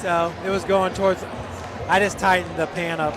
so. It was going towards, I just tightened the pan up.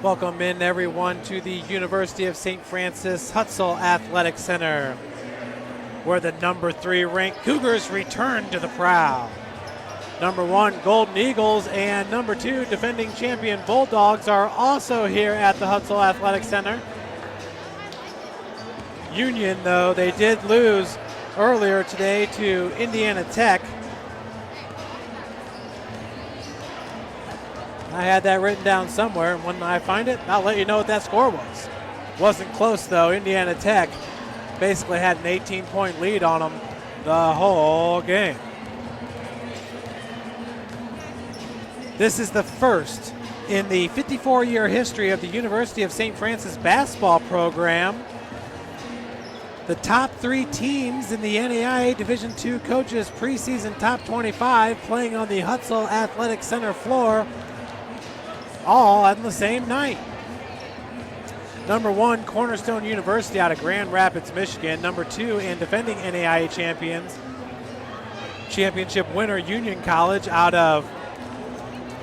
Welcome in everyone to the University of St. Francis Hutzel Athletic Center, where the number 3 ranked Cougars return to the prowl. Number 1 Golden Eagles and number 2 defending champion Bulldogs are also here at the Hutzel Athletic Center. Union, though, they did lose earlier today to Indiana Tech. I had that written down somewhere, and when I find it, I'll let you know what that score was. Wasn't close, though. Indiana Tech basically had an 18-point lead on them the whole game. This is the first in the 54-year history of the University of St. Francis basketball program. The top 3 teams in the NAIA Division II Coaches Preseason Top 25 playing on the Hutzel Athletic Center floor all on the same night. Number 1, Cornerstone University out of Grand Rapids, Michigan. Number 2, and defending NAIA champions, championship winner Union College out of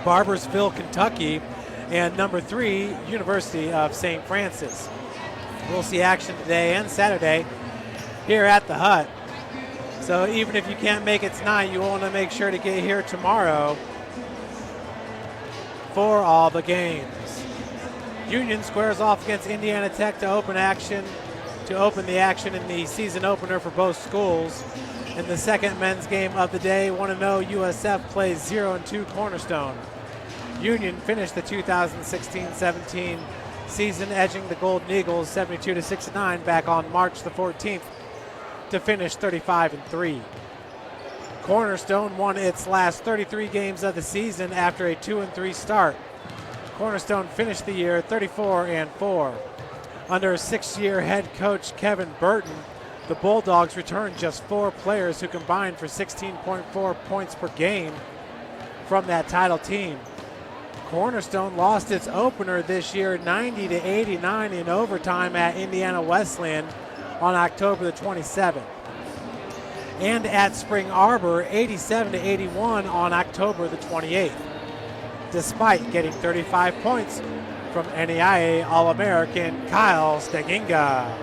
Barbersville, Kentucky. And number 3, University of St. Francis. We'll see action today and Saturday here at the Hut. So even if you can't make it tonight, you want to make sure to get here tomorrow for all the games. Union squares off against Indiana Tech to open the action in the season opener for both schools. In the second men's game of the day, 1-0 USF plays 0-2 Cornerstone. Union finished the 2016-17 season edging the Golden Eagles 72-69 back on March the 14th to finish 35-3. Cornerstone won its last 33 games of the season after a 2-3 start. Cornerstone finished the year 34-4. Under 6-year head coach Kevin Burton, the Bulldogs returned just 4 players who combined for 16.4 points per game from that title team. Cornerstone lost its opener this year 90-89 in overtime at Indiana Wesleyan on October the 27th. And at Spring Arbor 87-81 on October the 28th. Despite getting 35 points from NAIA All-American Kyle Steginga.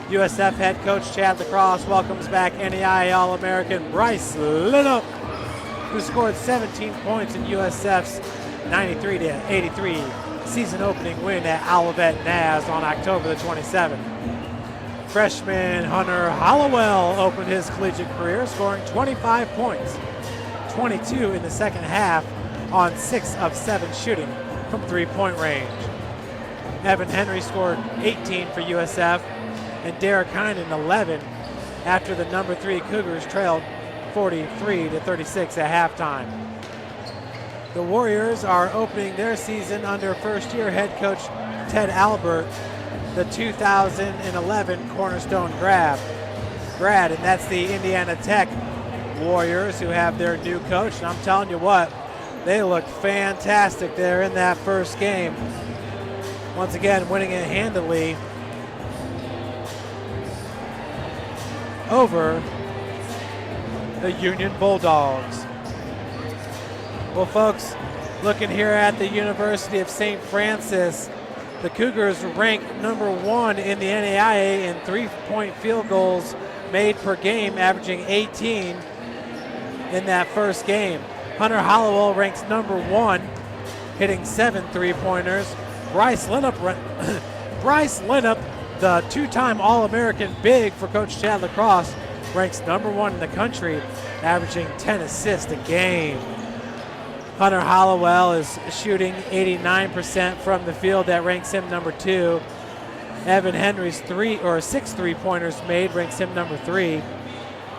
USF head coach Chad Lacrosse welcomes back NAIA All-American Bryce Linup, who scored 17 points in USF's 93-83 season opening win at Olivet Naz on October the 27th. Freshman Hunter Hollowell opened his collegiate career scoring 25 points, 22 in the second half on 6 of 7 shooting from 3-point range. Evan Henry scored 18 for USF and Derek Heinen 11 after the number 3 Cougars trailed 43-36 at halftime. The Warriors are opening their season under first-year head coach Ted Albert, the 2011 Cornerstone grad, and that's the Indiana Tech Warriors who have their new coach. And I'm telling you what, they looked fantastic there in that first game. Once again, winning it handily over the Union Bulldogs. Well, folks, looking here at the University of St. Francis, the Cougars rank number 1 in the NAIA in 3-point field goals made per game, averaging 18 in that first game. Hunter Hollowell ranks number 1, hitting 7 3-pointers. Bryce Linup, the 2-time All-American big for Coach Chad Lacrosse, ranks number 1 in the country, averaging 10 assists a game. Hunter Hollowell is shooting 89% from the field. That ranks him number 2. Evan Henry's 6 3-pointers made ranks him number 3.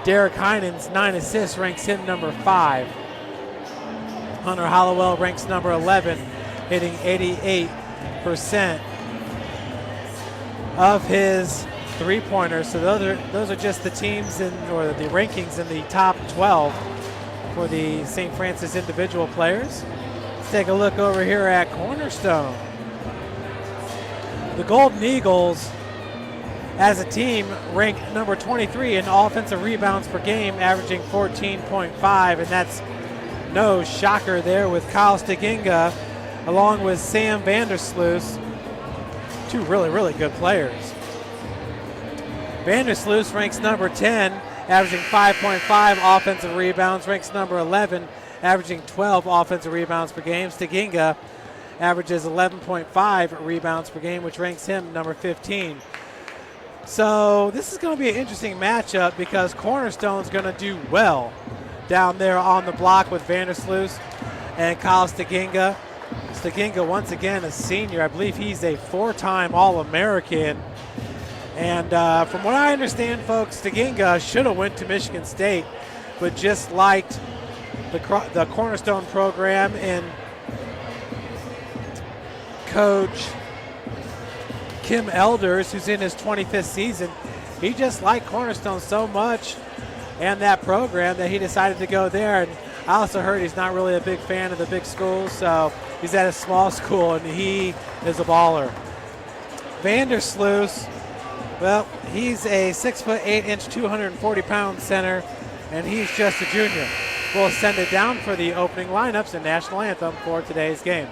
Derek Heinen's 9 assists ranks him number 5. Hunter Hollowell ranks number 11, hitting 88% of his 3-pointers. So those are just the teams or the rankings in the top 12 for the St. Francis individual players. Let's take a look over here at Cornerstone. The Golden Eagles, as a team, rank number 23 in offensive rebounds per game, averaging 14.5, and that's no shocker there with Kyle Steginga along with Sam Vandersloot, 2 really, really good players. Vandersloot ranks number 10, averaging 5.5 offensive rebounds, ranks number 11, averaging 12 offensive rebounds per game. Steginga averages 11.5 rebounds per game, which ranks him number 15. So this is going to be an interesting matchup because Cornerstone's going to do well down there on the block with Vandersloot and Kyle Staginga. Staginga, once again, a senior. I believe he's a 4-time All-American. And from what I understand, folks, Staginga should have went to Michigan State, but just liked the Cornerstone program and Coach Kim Elders, who's in his 25th season. He just liked Cornerstone so much and that program that he decided to go there. And I also heard he's not really a big fan of the big schools, so he's at a small school, and he is a baller. Vandersloot, well, he's a 6'8", 240-pound center, and he's just a junior. We'll send it down for the opening lineups and national anthem for today's game.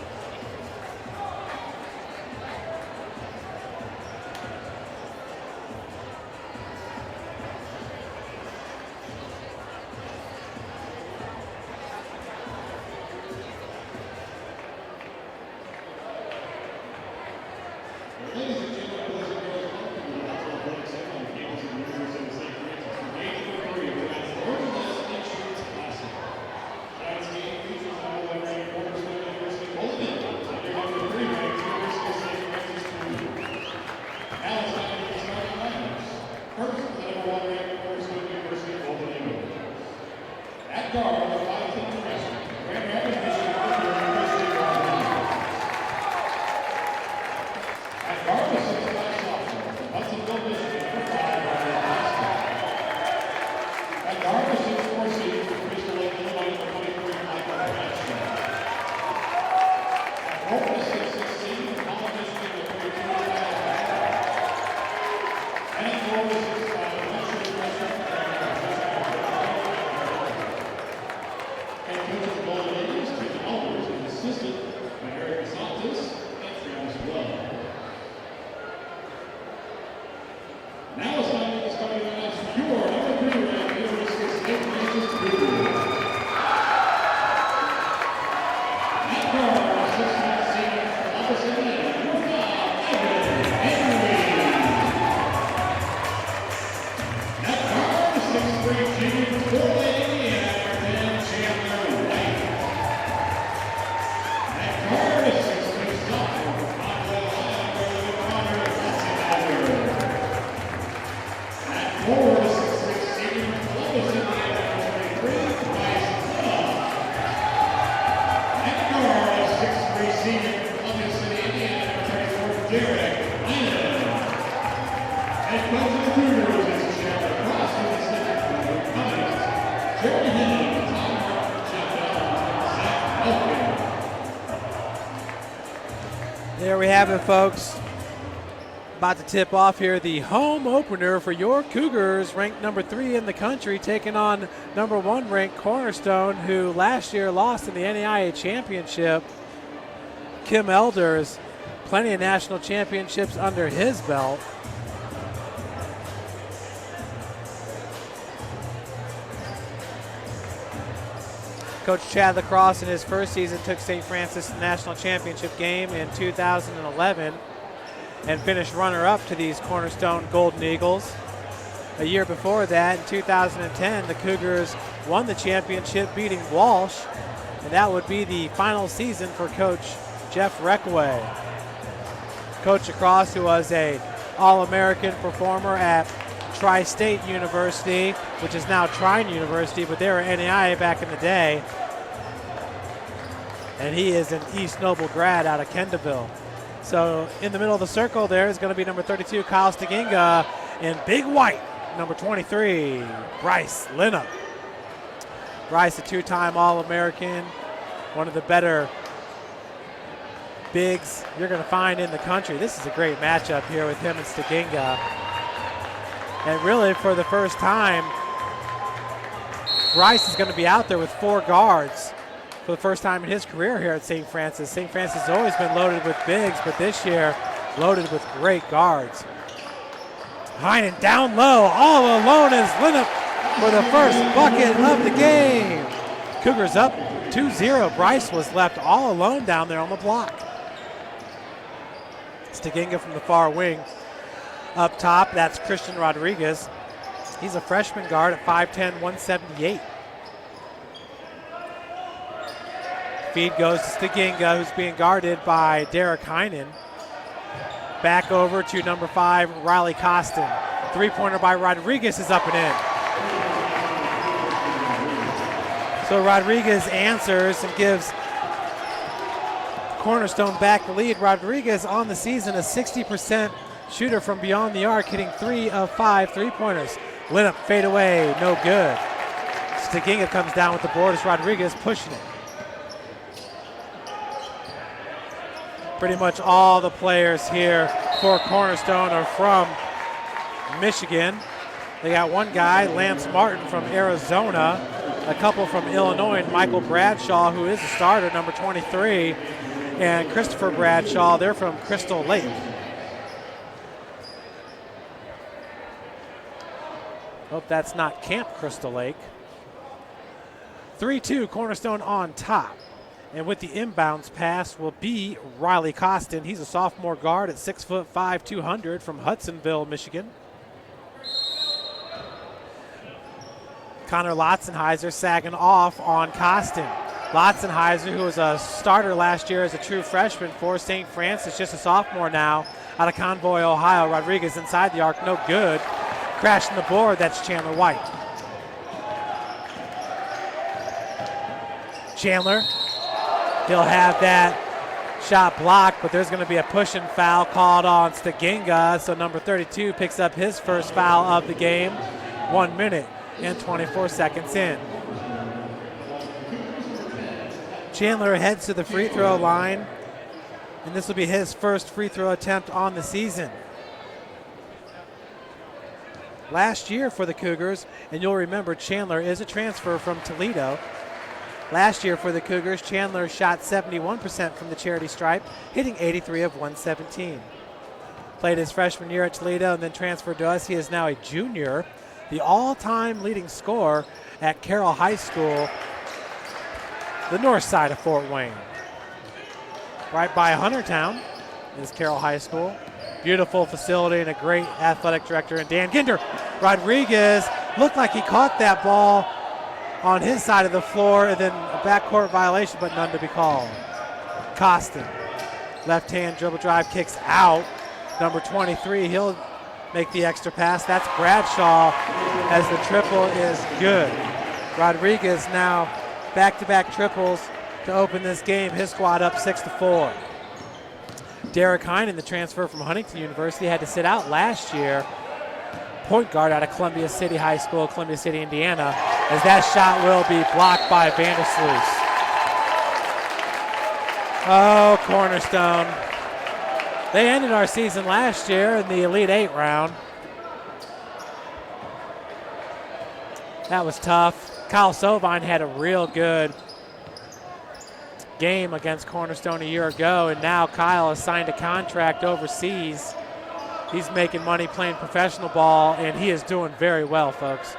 There we have it, folks. About to tip off here the home opener for your Cougars, ranked number 3 in the country, taking on number 1 ranked Cornerstone, who last year lost in the NAIA championship. Kim Elders, plenty of national championships under his belt. Coach Chad Lacrosse in his first season took St. Francis to the national championship game in 2011 and finished runner-up to these Cornerstone Golden Eagles. A year before that, in 2010, the Cougars won the championship, beating Walsh, and that would be the final season for Coach Jeff Reckway. Coach Lacrosse, who was a All-American performer at Tri-State University, which is now Trine University, but they were NAIA back in the day. And he is an East Noble grad out of Kendallville. So in the middle of the circle there is going to be number 32, Kyle Staginga, in big white, number 23, Bryce Linnup. Bryce, a 2-time All-American, one of the better bigs you're going to find in the country. This is a great matchup here with him and Staginga. And really, for the first time, Bryce is going to be out there with 4 guards for the first time in his career here at St. Francis. St. Francis has always been loaded with bigs, but this year, loaded with great guards. Heinen down low, all alone is Linnup for the first bucket of the game. Cougars up 2-0. Bryce was left all alone down there on the block. Staginga from the far wing. Up top, that's Christian Rodriguez. He's a freshman guard at 5'10", 178. Feed goes to Staginga, who's being guarded by Derek Heinen. Back over to number 5, Riley Costin. Three-pointer by Rodriguez is up and in. So Rodriguez answers and gives Cornerstone back the lead. Rodriguez on the season, a 60% shooter from beyond the arc, hitting 3 of 5 three-pointers. Lineup fade away, no good. Staginga comes down with the board as Rodriguez pushing it. Pretty much all the players here for Cornerstone are from Michigan. They got one guy, Lance Martin from Arizona, a couple from Illinois, and Michael Bradshaw, who is a starter, number 23, and Christopher Bradshaw, they're from Crystal Lake. Hope that's not Camp Crystal Lake. 3-2, Cornerstone on top. And with the inbounds pass will be Riley Costin. He's a sophomore guard at 6'5", 200 from Hudsonville, Michigan. Connor Lotzenheiser sagging off on Costin. Lotzenheiser, who was a starter last year as a true freshman for St. Francis, just a sophomore now, out of Convoy, Ohio. Rodriguez inside the arc, no good. Crashing the board, that's Chandler White. Chandler, he'll have that shot blocked, but there's going to be a push and foul called on Staginga, so number 32 picks up his first foul of the game. 1 minute and 24 seconds in. Chandler heads to the free throw line, and this will be his first free throw attempt on the season. Last year for the Cougars, and you'll remember Chandler is a transfer from Toledo. Last year for the Cougars, Chandler shot 71% from the charity stripe, hitting 83 of 117. Played his freshman year at Toledo and then transferred to us. He is now a junior, the all-time leading scorer at Carroll High School, the north side of Fort Wayne. Right by Huntertown is Carroll High School. Beautiful facility and a great athletic director. And Dan Ginder, Rodriguez looked like he caught that ball on his side of the floor, and then a backcourt violation, but none to be called. Costin, left hand dribble drive, kicks out. Number 23, he'll make the extra pass. That's Bradshaw as the triple is good. Rodriguez now back-to-back triples to open this game. His squad up 6-4. Derek Heinen, the transfer from Huntington University, had to sit out last year. Point guard out of Columbia City High School, Columbia City, Indiana, as that shot will be blocked by Vandersloot. Oh, Cornerstone. They ended our season last year in the Elite Eight round. That was tough. Kyle Sovine had a real good game against Cornerstone a year ago, and now Kyle has signed a contract overseas. He's making money playing professional ball, and he is doing very well, folks.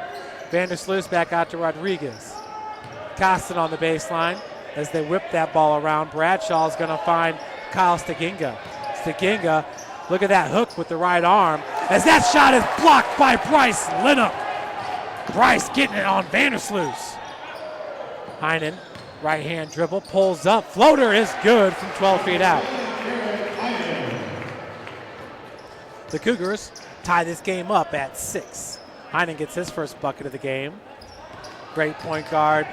Vandersloot back out to Rodriguez. Costin on the baseline as they whip that ball around. Bradshaw is going to find Kyle Staginga. Staginga, look at that hook with the right arm as that shot is blocked by Bryce Linnup. Bryce getting it on Vandersloot. Heinen, right hand dribble, pulls up. Floater is good from 12 feet out. The Cougars tie this game up at 6. Heinen gets his first bucket of the game. Great point guard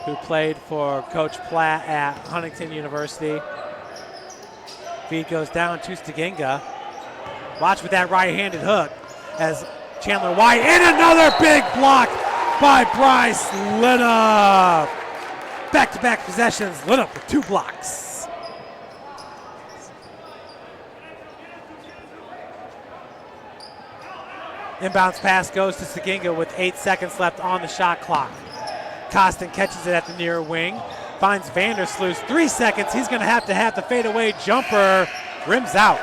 who played for Coach Platt at Huntington University. Feed goes down to Staginga. Watch with that right-handed hook as Chandler White, and another big block by Bryce Linnup. Back-to-back possessions, Linnup with 2 blocks. Inbounds pass goes to Staginga with 8 seconds left on the shot clock. Costin catches it at the near wing, finds Vandersloot, 3 seconds. He's going to have the fadeaway jumper, rims out.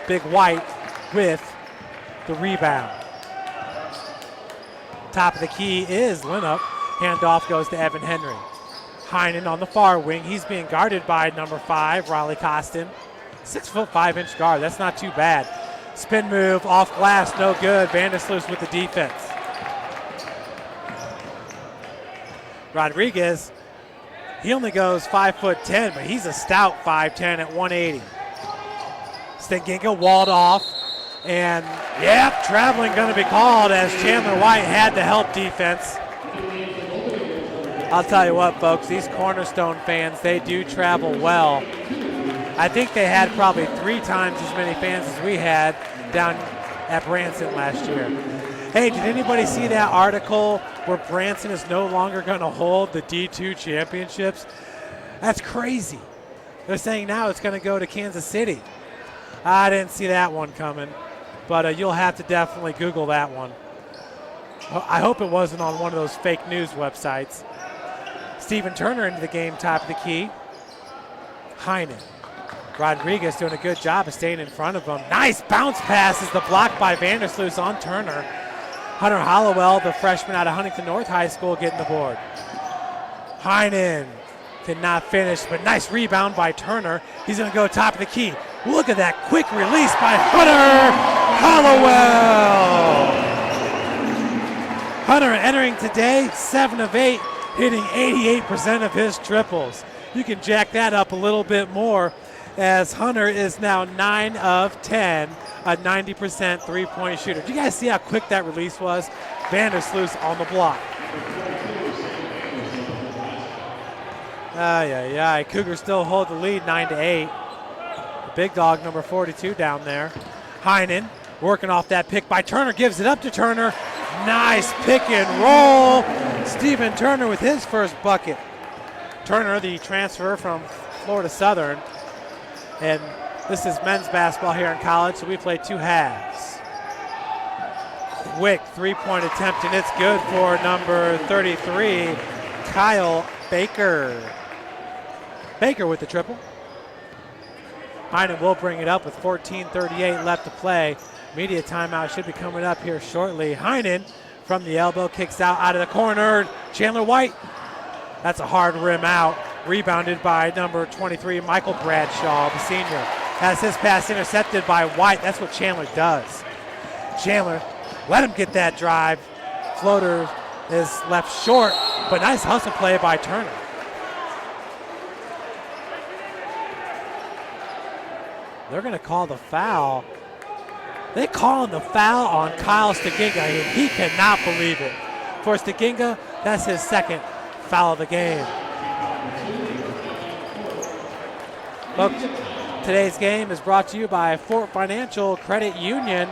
Big White with the rebound. Top of the key is Linnup. Handoff goes to Evan Henry. Heinen on the far wing. He's being guarded by number 5, Riley Costin. 6'5" guard. That's not too bad. Spin move off glass, no good. Vandersloot with the defense. Rodriguez, he only goes 5'10", but he's a stout 5'10" at 180. Steginga walled off, and traveling going to be called as Chandler White had the help defense. I'll tell you what, folks, these Cornerstone fans, they do travel well. I think they had probably 3 times as many fans as we had down at Branson last year. Hey, did anybody see that article where Branson is no longer going to hold the D2 championships? That's crazy. They're saying now it's going to go to Kansas City. I didn't see that one coming, but you'll have to definitely Google that one. I hope it wasn't on one of those fake news websites. Stephen Turner into the game, top of the key. Heinen. Rodriguez doing a good job of staying in front of him. Nice bounce pass as the block by Vandersloot on Turner. Hunter Hollowell, the freshman out of Huntington North High School, getting the board. Heinen did not finish, but nice rebound by Turner. He's going to go top of the key. Look at that quick release by Hunter Hollowell. Hunter entering today 7 of 8, hitting 88% of his triples. You can jack that up a little bit more, as Hunter is now 9 of 10, a 90% three-point shooter. Do you guys see how quick that release was? Vandersloot on the block. Cougars still hold the lead 9-8. The big dog, number 42, down there. Heinen working off that pick by Turner, gives it up to Turner. Nice pick and roll. Stephen Turner with his first bucket. Turner, the transfer from Florida Southern. And this is men's basketball here in college, so we play 2 halves. Quick three-point attempt, and it's good for number 33, Kyle Baker. Baker with the triple. Heinen will bring it up with 14:38 left to play. Media timeout should be coming up here shortly. Heinen from the elbow kicks out of the corner. Chandler White. That's a hard rim out. Rebounded by number 23, Michael Bradshaw, the senior. Has his pass intercepted by White. That's what Chandler does. Chandler, let him get that drive. Floater is left short, but nice hustle play by Turner. They're going to call the foul. They call the foul on Kyle Steginga, and he cannot believe it. For Steginga, that's his second foul of the game. Folks, today's game is brought to you by Fort Financial Credit Union,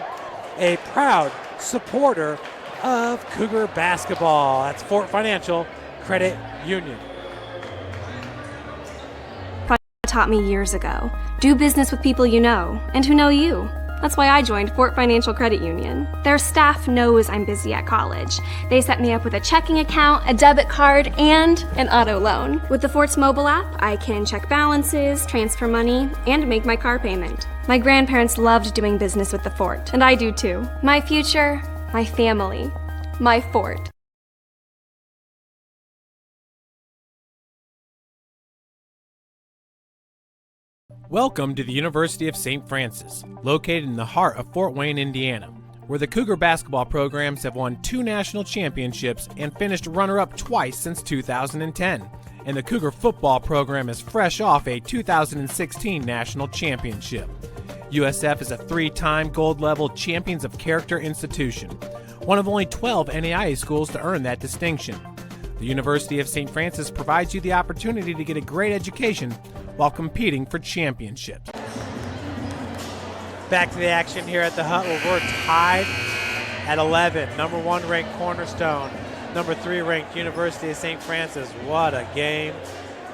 a proud supporter of Cougar basketball. That's Fort Financial Credit Union. Taught me years ago. Do business with people you know and who know you. That's why I joined Fort Financial Credit Union. Their staff knows I'm busy at college. They set me up with a checking account, a debit card, and an auto loan. With the Fort's mobile app, I can check balances, transfer money, and make my car payment. My grandparents loved doing business with the Fort, and I do too. My future, my family, my Fort. Welcome to the University of St. Francis, located in the heart of Fort Wayne, Indiana, where the Cougar basketball programs have won 2 national championships and finished runner-up twice since 2010. And the Cougar football program is fresh off a 2016 national championship. USF is a 3-time gold-level Champions of Character institution, one of only 12 NAIA schools to earn that distinction. The University of St. Francis provides you the opportunity to get a great education while competing for championships. Back to the action here at the Hut, where we're tied at 11. Number 1 ranked Cornerstone, number 3 ranked University of St. Francis. What a game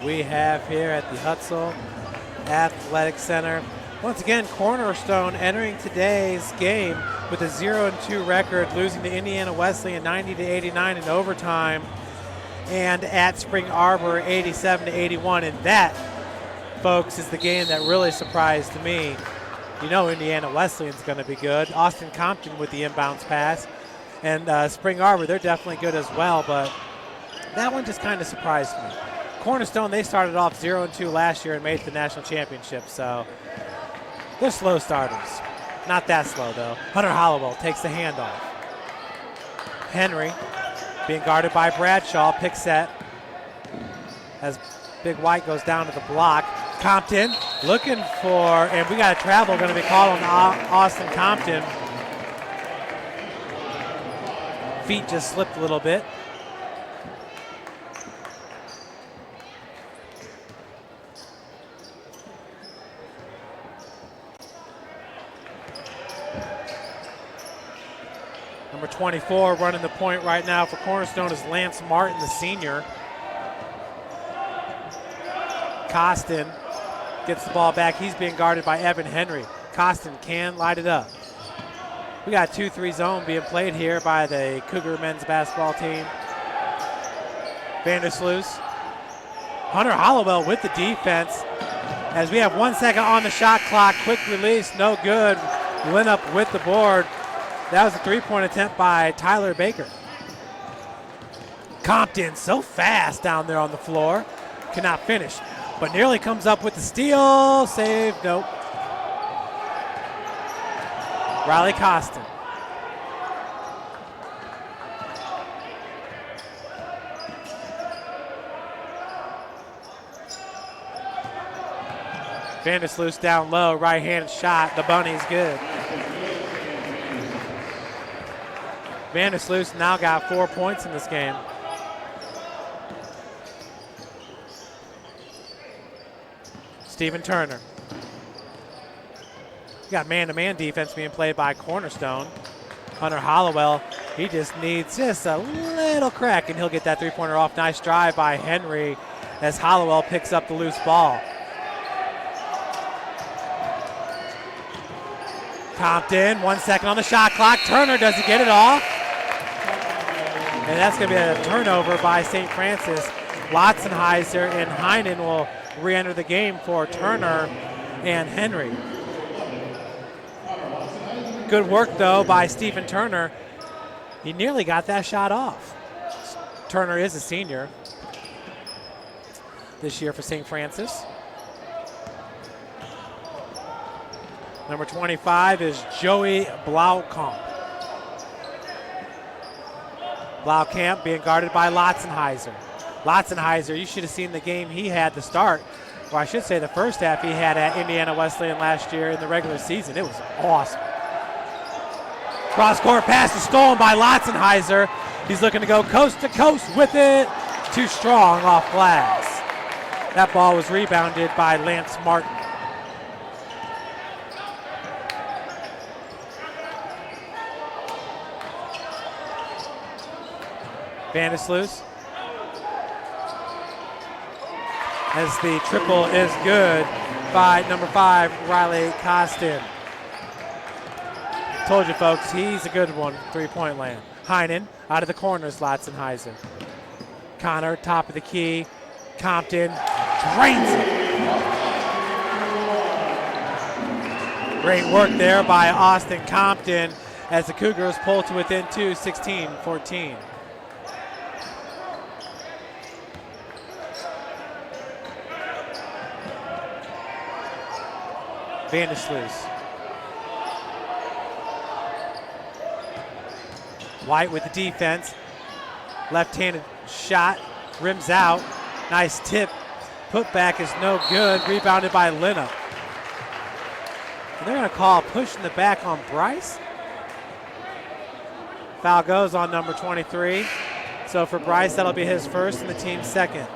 we have here at the Hutzel Athletic Center. Once again, Cornerstone entering today's game with a 0-2 record, losing to Indiana Wesleyan 90-89 in overtime, and at Spring Arbor 87-81. And that, folks, is the game that really surprised me. You know Indiana Wesleyan's going to be good. Austin Compton with the inbounds pass. And Spring Arbor, they're definitely good as well, but that one just kind of surprised me. Cornerstone, they started off 0-2 last year and made the national championship, so they're slow starters. Not that slow, though. Hunter Hollowell takes the handoff. Henry being guarded by Bradshaw, pick set. As Big White goes down to the block. Compton looking for, and we got a travel going to be called on Austin Compton. Feet just slipped a little bit. Number 24 running the point right now for Cornerstone is Lance Martin, the senior. Costin gets the ball back. He's being guarded by Evan Henry. Costin can light it up. We got 2-3 zone being played here by the Cougar men's basketball team. Vandersloot. Hunter Hollowell with the defense. As we have 1 second on the shot clock. Quick release, no good. Linup with the board. That was a three-point attempt by Tyler Baker. Compton so fast down there on the floor. Cannot finish, but nearly comes up with the steal. Save, nope. Riley Costin. Vandersloot down low, right-handed shot. The bunny's good. Vandersloot now got 4 points in this game. Stephen Turner. You got man-to-man defense being played by Cornerstone. Hunter Hollowell, he just needs just a little crack and he'll get that three-pointer off. Nice drive by Henry as Hollowell picks up the loose ball. Compton, 1 second on the shot clock. Turner doesn't get it off. And that's going to be a turnover by St. Francis. Lotzenheiser and Heinen will re-enter the game for Turner and Henry. Good work, though, by Stephen Turner. He nearly got that shot off. Turner is a senior this year for St. Francis. Number 25 is Joey Blaukamp. Blaukamp being guarded by Lotzenheiser. Lotzenheiser, you should have seen the game he had to start, or I should say the first half he had at Indiana Wesleyan last year in the regular season. It was awesome. Cross-court pass is stolen by Lotzenheiser. He's looking to go coast to coast with it. Too strong off glass. That ball was rebounded by Lance Martin. Vandersloot. As the triple is good by number 5, Riley Costin. Told you folks, he's a good one, three-point land. Heinen out of the corners, Lotzenheiser. Connor, top of the key. Compton drains it. Great work there by Austin Compton as the Cougars pull to within 2, 16-14. Vandersloot. White with the defense. Left-handed shot, rims out. Nice tip. Putback is no good. Rebounded by Linup. And they're going to call push in the back on Bryce. Foul goes on number 23. So for Bryce, that'll be his first and the team's second.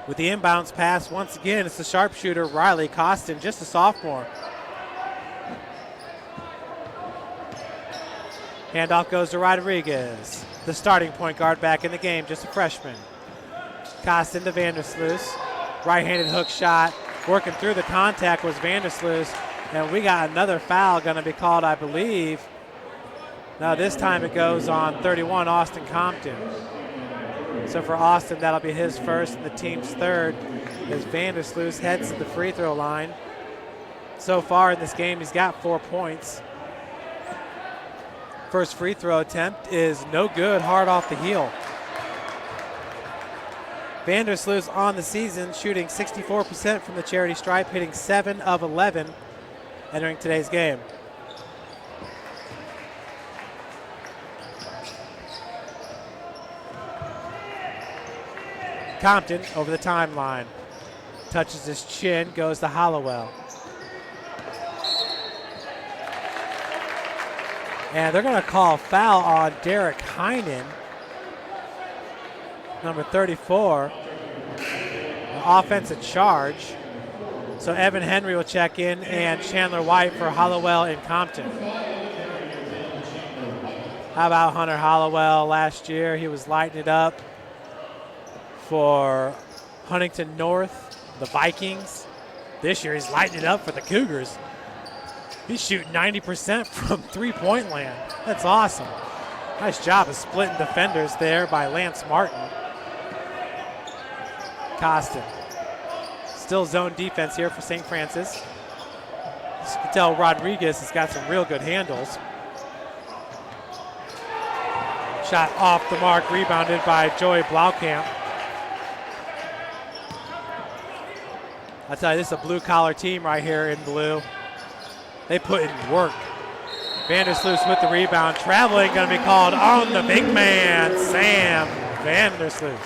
With the inbounds pass, once again, it's the sharpshooter, Riley Costin, just a sophomore. Handoff goes to Rodriguez, the starting point guard back in the game, just a freshman. Costin to Vandersloot, right-handed hook shot, working through the contact was Vandersloot, and we got another foul going to be called, I believe. Now this time it goes on 31, Austin Compton. So for Austin, that'll be his first and the team's third as Vandersloot heads to the free throw line. So far in this game, he's got 4 points. First free throw attempt is no good, hard off the heel. Vandersloot on the season shooting 64% from the charity stripe, hitting 7 of 11 entering today's game. Compton over the timeline. Touches his chin, goes to Hollowell. And they're going to call a foul on Derek Heinen, number 34. An offensive charge. So Evan Henry will check in and Chandler White for Hollowell and Compton. How about Hunter Hollowell last year? He was lighting it up for Huntington North, the Vikings. This year he's lighting it up for the Cougars. He's shooting 90% from three-point land. That's awesome. Nice job of splitting defenders there by Lance Martin. Costin. Still zone defense here for St. Francis. As you can tell, Rodriguez has got some real good handles. Shot off the mark, rebounded by Joey Blaukamp. I'll tell you, this is a blue-collar team right here in blue. They put in work. Vandersloot with the rebound. Traveling going to be called on the big man, Sam Vandersloot.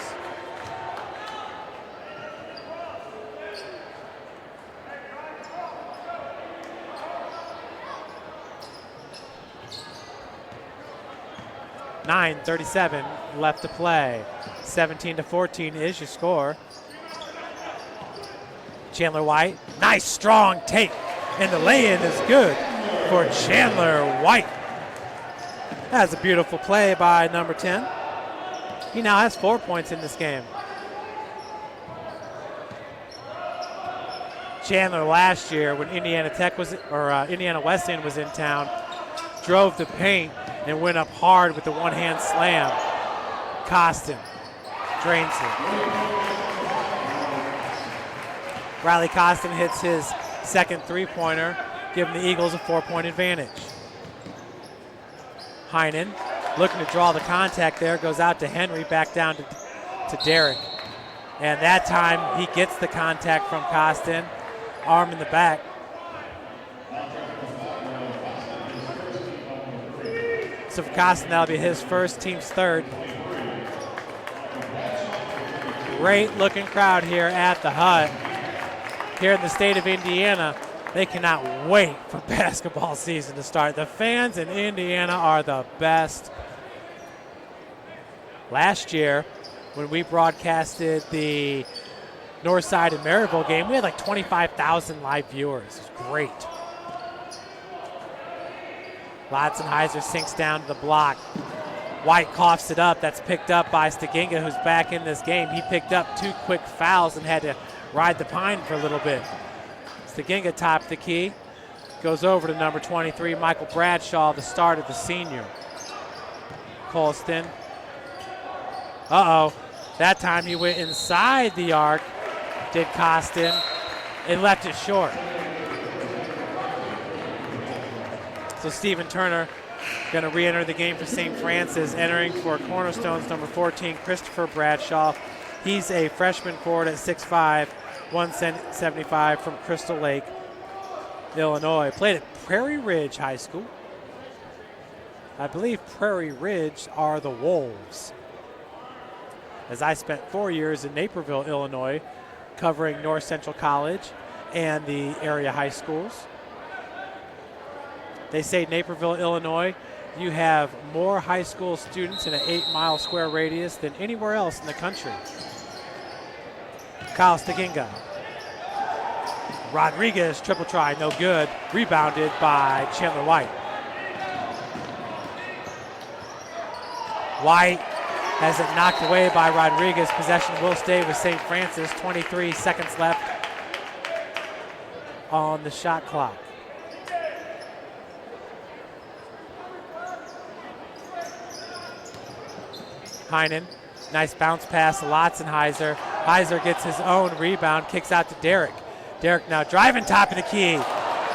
.37 left to play. 17-14 is your score. Chandler White, nice strong take, and the lay-in is good for Chandler White. That's a beautiful play by number 10. He now has 4 points in this game. Chandler last year when Indiana Wesleyan was in town, drove the paint and went up hard with the one-hand slam. Costin drains it. Riley Costin hits his second three-pointer, giving the Eagles a 4-point advantage. Heinen looking to draw the contact there, goes out to Henry, back down to Derek. And that time he gets the contact from Costin, arm in the back. So for Costin, that'll be his first, team's third. Great looking crowd here at the Hut. Here in the state of Indiana, they cannot wait for basketball season to start. The fans in Indiana are the best. Last year, when we broadcasted the Northside and Maryville game, we had like 25,000 live viewers. It was great. Latzenheiser sinks down to the block. White coughs it up. That's picked up by Staginga, who's back in this game. He picked up 2 quick fouls and had to ride the pine for a little bit. Staginga topped the key. Goes over to number 23, Michael Bradshaw, the starter, the senior. Colston. Uh-oh. That time he went inside the arc, did Costin, and left it short. So Stephen Turner going to re-enter the game for St. Francis, entering for Cornerstone's number 14, Christopher Bradshaw. He's a freshman forward at 6'5", 175 from Crystal Lake, Illinois. Played at Prairie Ridge High School. I believe Prairie Ridge are the Wolves, as I spent 4 years in Naperville, Illinois, covering North Central College and the area high schools. They say Naperville, Illinois, you have more high school students in an 8-mile square radius than anywhere else in the country. Kyle Staginga. Rodriguez, triple try, no good. Rebounded by Chandler White. White has it knocked away by Rodriguez. Possession will stay with St. Francis. 23 seconds left on the shot clock. Heinen, nice bounce pass to Latzenheiser. Heiser gets his own rebound, kicks out to Derek. Derek now driving top of the key,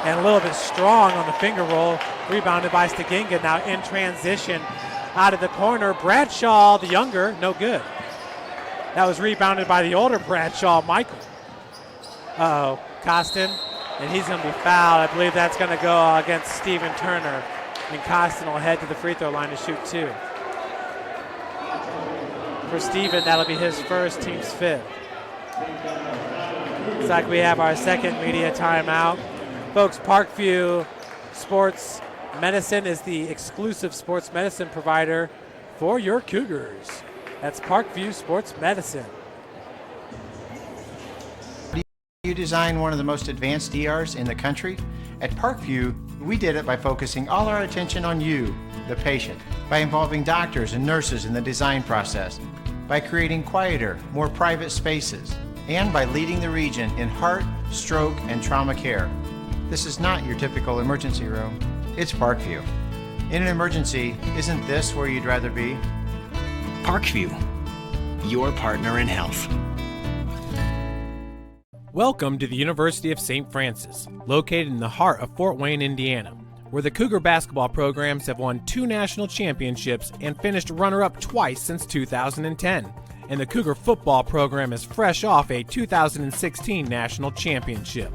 and a little bit strong on the finger roll. Rebounded by Staginga, now in transition out of the corner. Bradshaw, the younger, no good. That was rebounded by the older Bradshaw, Michael. Uh-oh, Costin, and he's going to be fouled. I believe that's going to go against Steven Turner, and Costin will head to the free throw line to shoot 2. For Steven, that'll be his first, team's 5th. Looks like we have our second media timeout. Folks, Parkview Sports Medicine is the exclusive sports medicine provider for your Cougars. That's Parkview Sports Medicine. You design one of the most advanced ERs in the country? At Parkview, we did it by focusing all our attention on you, the patient, by involving doctors and nurses in the design process, by creating quieter, more private spaces, and by leading the region in heart, stroke, and trauma care. This is not your typical emergency room. It's Parkview. In an emergency, isn't this where you'd rather be? Parkview, your partner in health. Welcome to the University of St. Francis, located in the heart of Fort Wayne, Indiana, where the Cougar basketball programs have won 2 national championships and finished runner-up twice since 2010. And the Cougar football program is fresh off a 2016 national championship.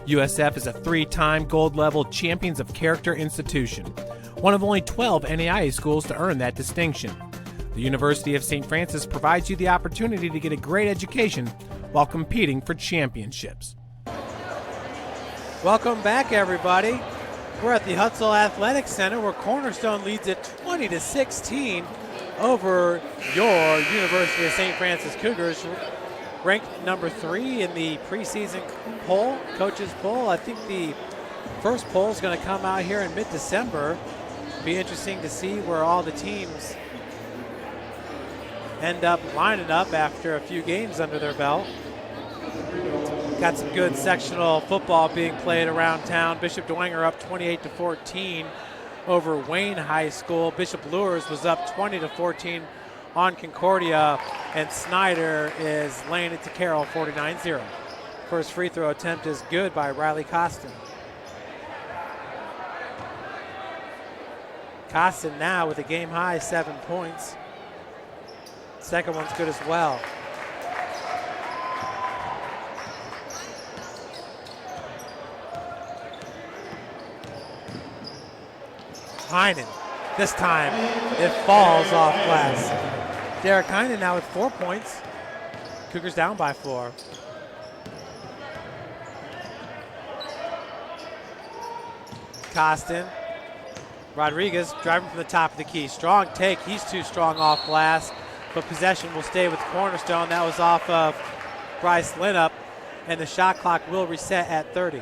USF is a 3-time gold-level Champions of Character institution, one of only 12 NAIA schools to earn that distinction. The University of St. Francis provides you the opportunity to get a great education while competing for championships. Welcome back, everybody. We're at the Hutzel Athletic Center where Cornerstone leads it 20-16 over your University of St. Francis Cougars, ranked number 3 in the preseason poll, coaches poll. I think the first poll is going to come out here in mid-December. Be interesting to see where all the teams end up lining up after a few games under their belt. Got some good sectional football being played around town. Bishop Dwenger up 28-14 over Wayne High School. Bishop Luers was up 20-14 on Concordia, and Snyder is laying it to Carroll 49-0. First free throw attempt is good by Riley Costin. Costin now with a game high 7 points. Second one's good as well. Heinen, this time it falls off glass. Derek Heinen now with 4 points. Cougars down by 4. Costin, Rodriguez driving from the top of the key. Strong take, he's too strong off glass, but possession will stay with Cornerstone. That was off of Bryce Linup, and the shot clock will reset at 30.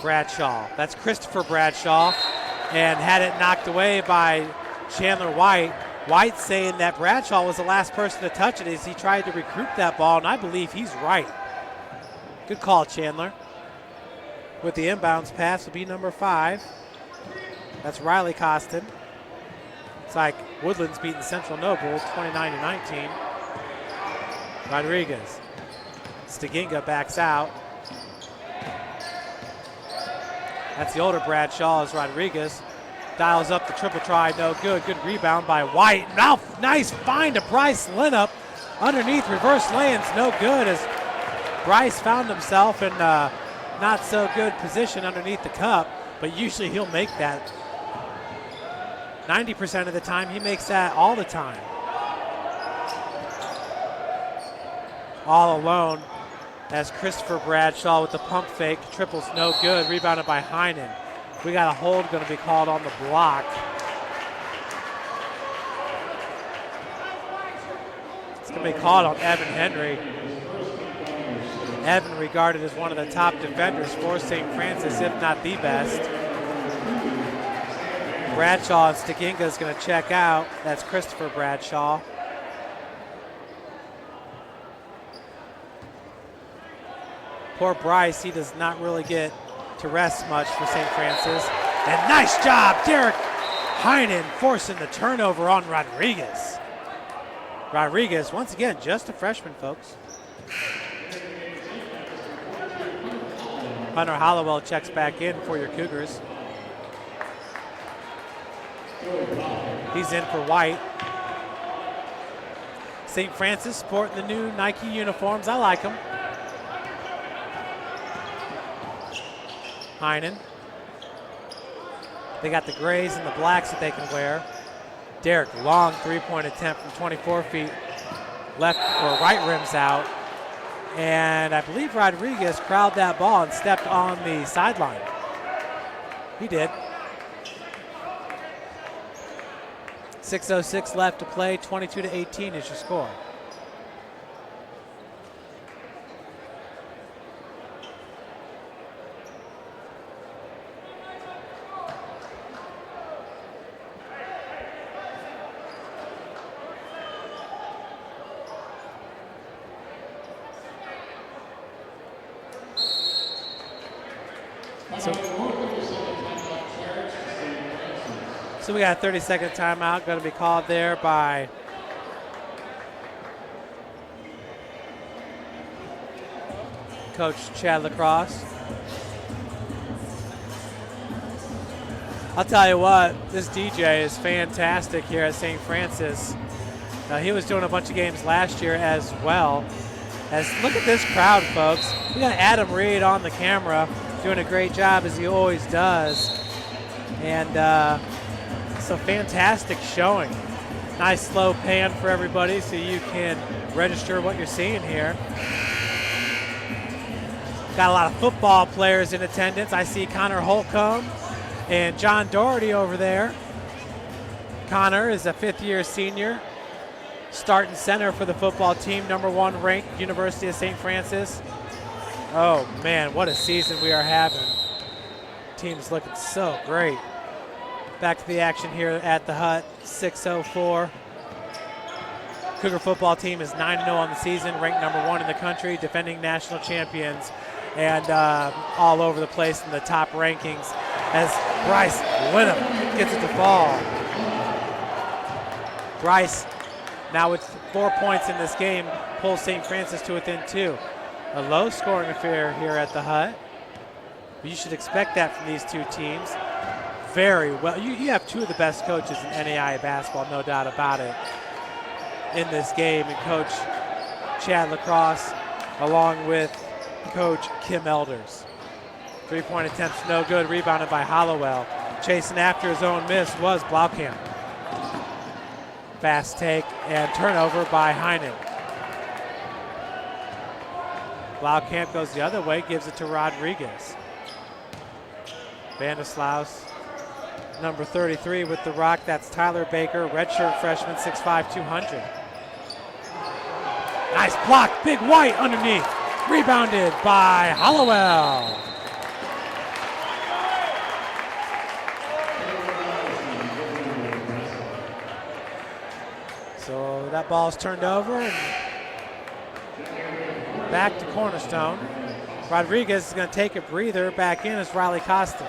Bradshaw, that's Christopher Bradshaw, and had it knocked away by Chandler White. White saying that Bradshaw was the last person to touch it as he tried to recruit that ball, and I believe he's right. Good call, Chandler. With the inbounds pass will be number 5. That's Riley Costin. It's like Woodlands beating Central Noble 29-19. Rodriguez. Staginga backs out. That's the older Bradshaw as Rodriguez dials up the triple try, no good. Good rebound by White. Now, nice find to Bryce Linup. Underneath, reverse lay-ins, no good as Bryce found himself in not so good position underneath the cup, but usually he'll make that. 90% of the time, he makes that all the time. All alone as Christopher Bradshaw with the pump fake. Triples no good, rebounded by Heinen. We got a hold going to be called on the block. It's going to be called on Evan Henry. Evan regarded as one of the top defenders for St. Francis, if not the best. Bradshaw and Staginga is going to check out. That's Christopher Bradshaw. Poor Bryce, he does not really get to rest much for St. Francis. And nice job, Derek Heinen forcing the turnover on Rodriguez. Rodriguez, once again, just a freshman, folks. Hunter Hollowell checks back in for your Cougars. He's in for White. St. Francis sporting the new Nike uniforms. I like them. Heinen. They got the grays and the blacks that they can wear. Derek, long three-point attempt from 24 feet. Left or right rims out. And I believe Rodriguez crowded that ball and stepped on the sideline. He did. 6:06 left to play. 22-18 is your score. So we got a 30-second timeout going to be called there by Coach Chad Lacrosse. I'll tell you what, this DJ is fantastic here at St. Francis. He was doing a bunch of games last year as well. Look at this crowd, folks. We got Adam Reed on the camera doing a great job as he always does. And it's a fantastic showing. Nice slow pan for everybody so you can register what you're seeing here. Got a lot of football players in attendance. I see Connor Holcomb and John Doherty over there. Connor is a fifth-year senior, starting center for the football team, #1 ranked University of St. Francis. Oh man, what a season we are having. Team's looking so great. Back to the action here at the Hut, 6:04. Cougar football team is 9-0 on the season, ranked #1 in the country, defending national champions, and all over the place in the top rankings as Bryce Linham gets it to fall. Bryce, now with 4 points in this game, pulls St. Francis to within 2. A low-scoring affair here at the Hut. You should expect that from these two teams. Very well. You have two of the best coaches in NAIA basketball, no doubt about it, in this game. And Coach Chad Lacrosse, along with Coach Kim Elders. Three-point attempts no good, rebounded by Hollowell. Chasing after his own miss was Blaukamp. Fast take and turnover by Heinen. Blaukamp goes the other way, gives it to Rodriguez. Vandeslaus, number 33 with the rock. That's Tyler Baker, redshirt freshman, 6'5", 200. Nice block, Big White underneath. Rebounded by Hollowell. So that ball's turned over and back to Cornerstone. Rodriguez is going to take a breather. Back in is Riley Costa.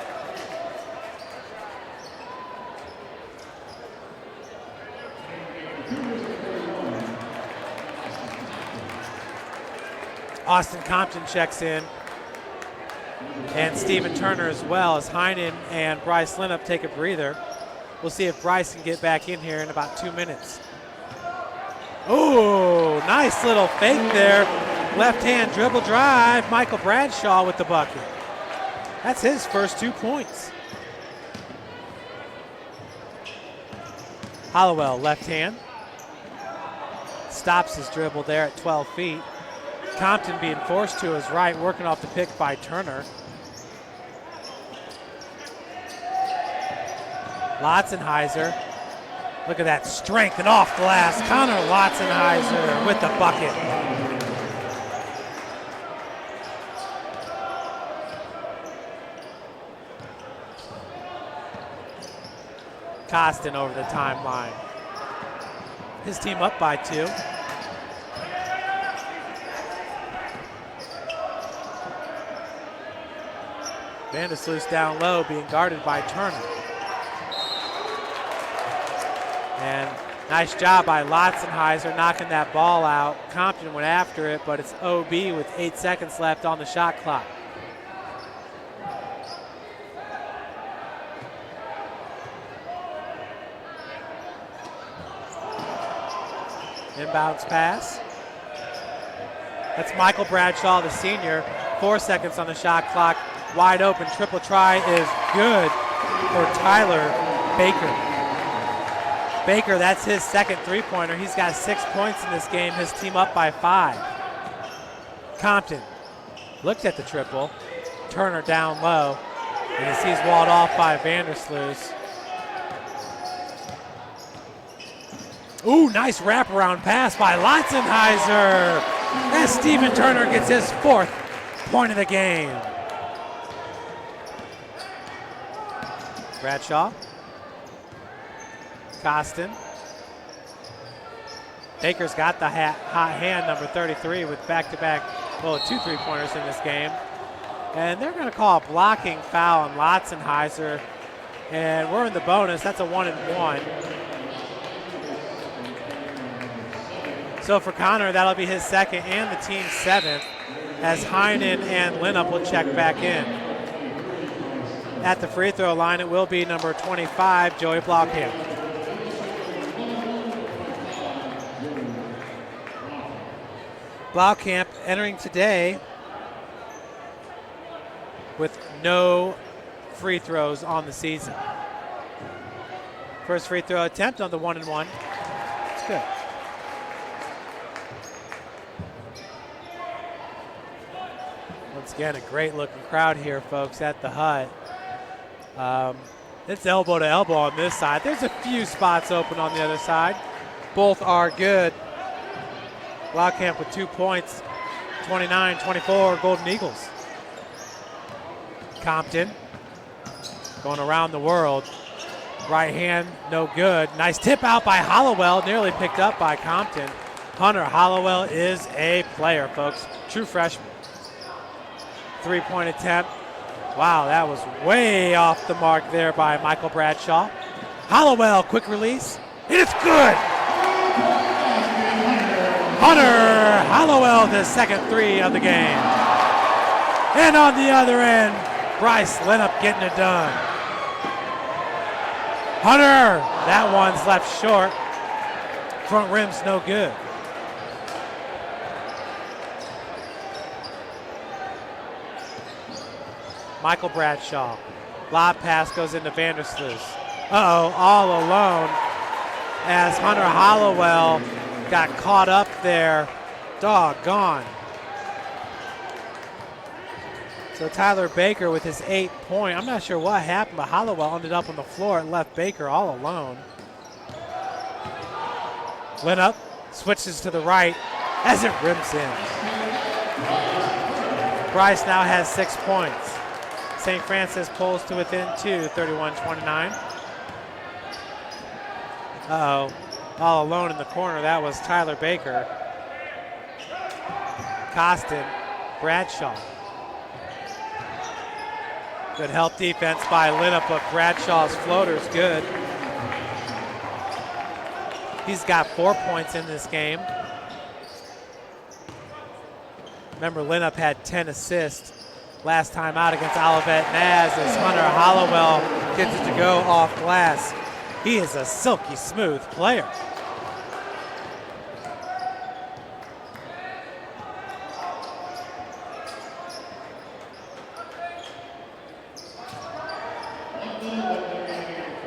Austin Compton checks in. And Steven Turner as well as Heinen and Bryce Linnup take a breather. We'll see if Bryce can get back in here in about 2 minutes. Oh, nice little fake there. Left hand dribble drive. Michael Bradshaw with the bucket. That's his first 2 points. Hollowell, left hand. Stops his dribble there at 12 feet. Compton being forced to his right, working off the pick by Turner. Lotzenheiser. Look at that strength and off glass. Connor Lotzenheiser with the bucket. Costin over the timeline. His team up by 2. Vandersloot down low, being guarded by Turner. And Nice job by Lotzenheiser knocking that ball out. Compton went after it, but it's OB with 8 seconds left on the shot clock. Inbounds pass. That's Michael Bradshaw, the senior. 4 seconds on the shot clock. Wide open, triple try is good for Tyler Baker. Baker, that's his second three-pointer. He's got 6 points in this game. His team up by 5. Compton looked at the triple. Turner down low. And he sees walled off by Vandersloot. Ooh, nice wraparound pass by Lotzenheiser. As Stephen Turner gets his 4th point of the game. Bradshaw. Costin. Baker's got the hot hand, number 33, with back-to-back, well, 2 3-pointers in this game. And they're going to call a blocking foul on Lotzenheiser. And we're in the bonus. That's a 1-and-1. So for Connor, that'll be his second and the team's 7th, as Heinen and Linup will check back in. At the free throw line, it will be number 25, Joey Blaukamp. Blaukamp entering today with no free throws on the season. First free throw attempt on the 1-and-1. It's good. Once again, a great looking crowd here, folks, at the Hut. It's elbow to elbow on this side. There's a few spots open on the other side. Both are good. Blaukamp with 2 points, 29-24, Golden Eagles. Compton going around the world. Right hand, no good. Nice tip out by Hollowell, nearly picked up by Compton. Hunter Hollowell is a player, folks. True freshman. 3-point attempt. Wow, that was way off the mark there by Michael Bradshaw. Hollowell, quick release, and it's good! Hunter Hollowell, the second 3 of the game. And on the other end, Bryce Linup getting it done. Hunter, that one's left short. Front rim's no good. Michael Bradshaw. Lob pass goes into Vandersloot. Uh-oh, all alone as Hunter Hollowell got caught up there. Doggone. So Tyler Baker with his 8-point. I'm not sure what happened, but Hollowell ended up on the floor and left Baker all alone. Linup switches to the right as it rims in. Bryce now has 6 points. St. Francis pulls to within 2, 31-29. Uh-oh, all alone in the corner. That was Tyler Baker. Costin, Bradshaw. Good help defense by Linup, but Bradshaw's floater's good. He's got 4 points in this game. Remember, Linup had 10 assists last time out against Olivet Naz as Hunter Hollowell gets it to go off glass. He is a silky smooth player.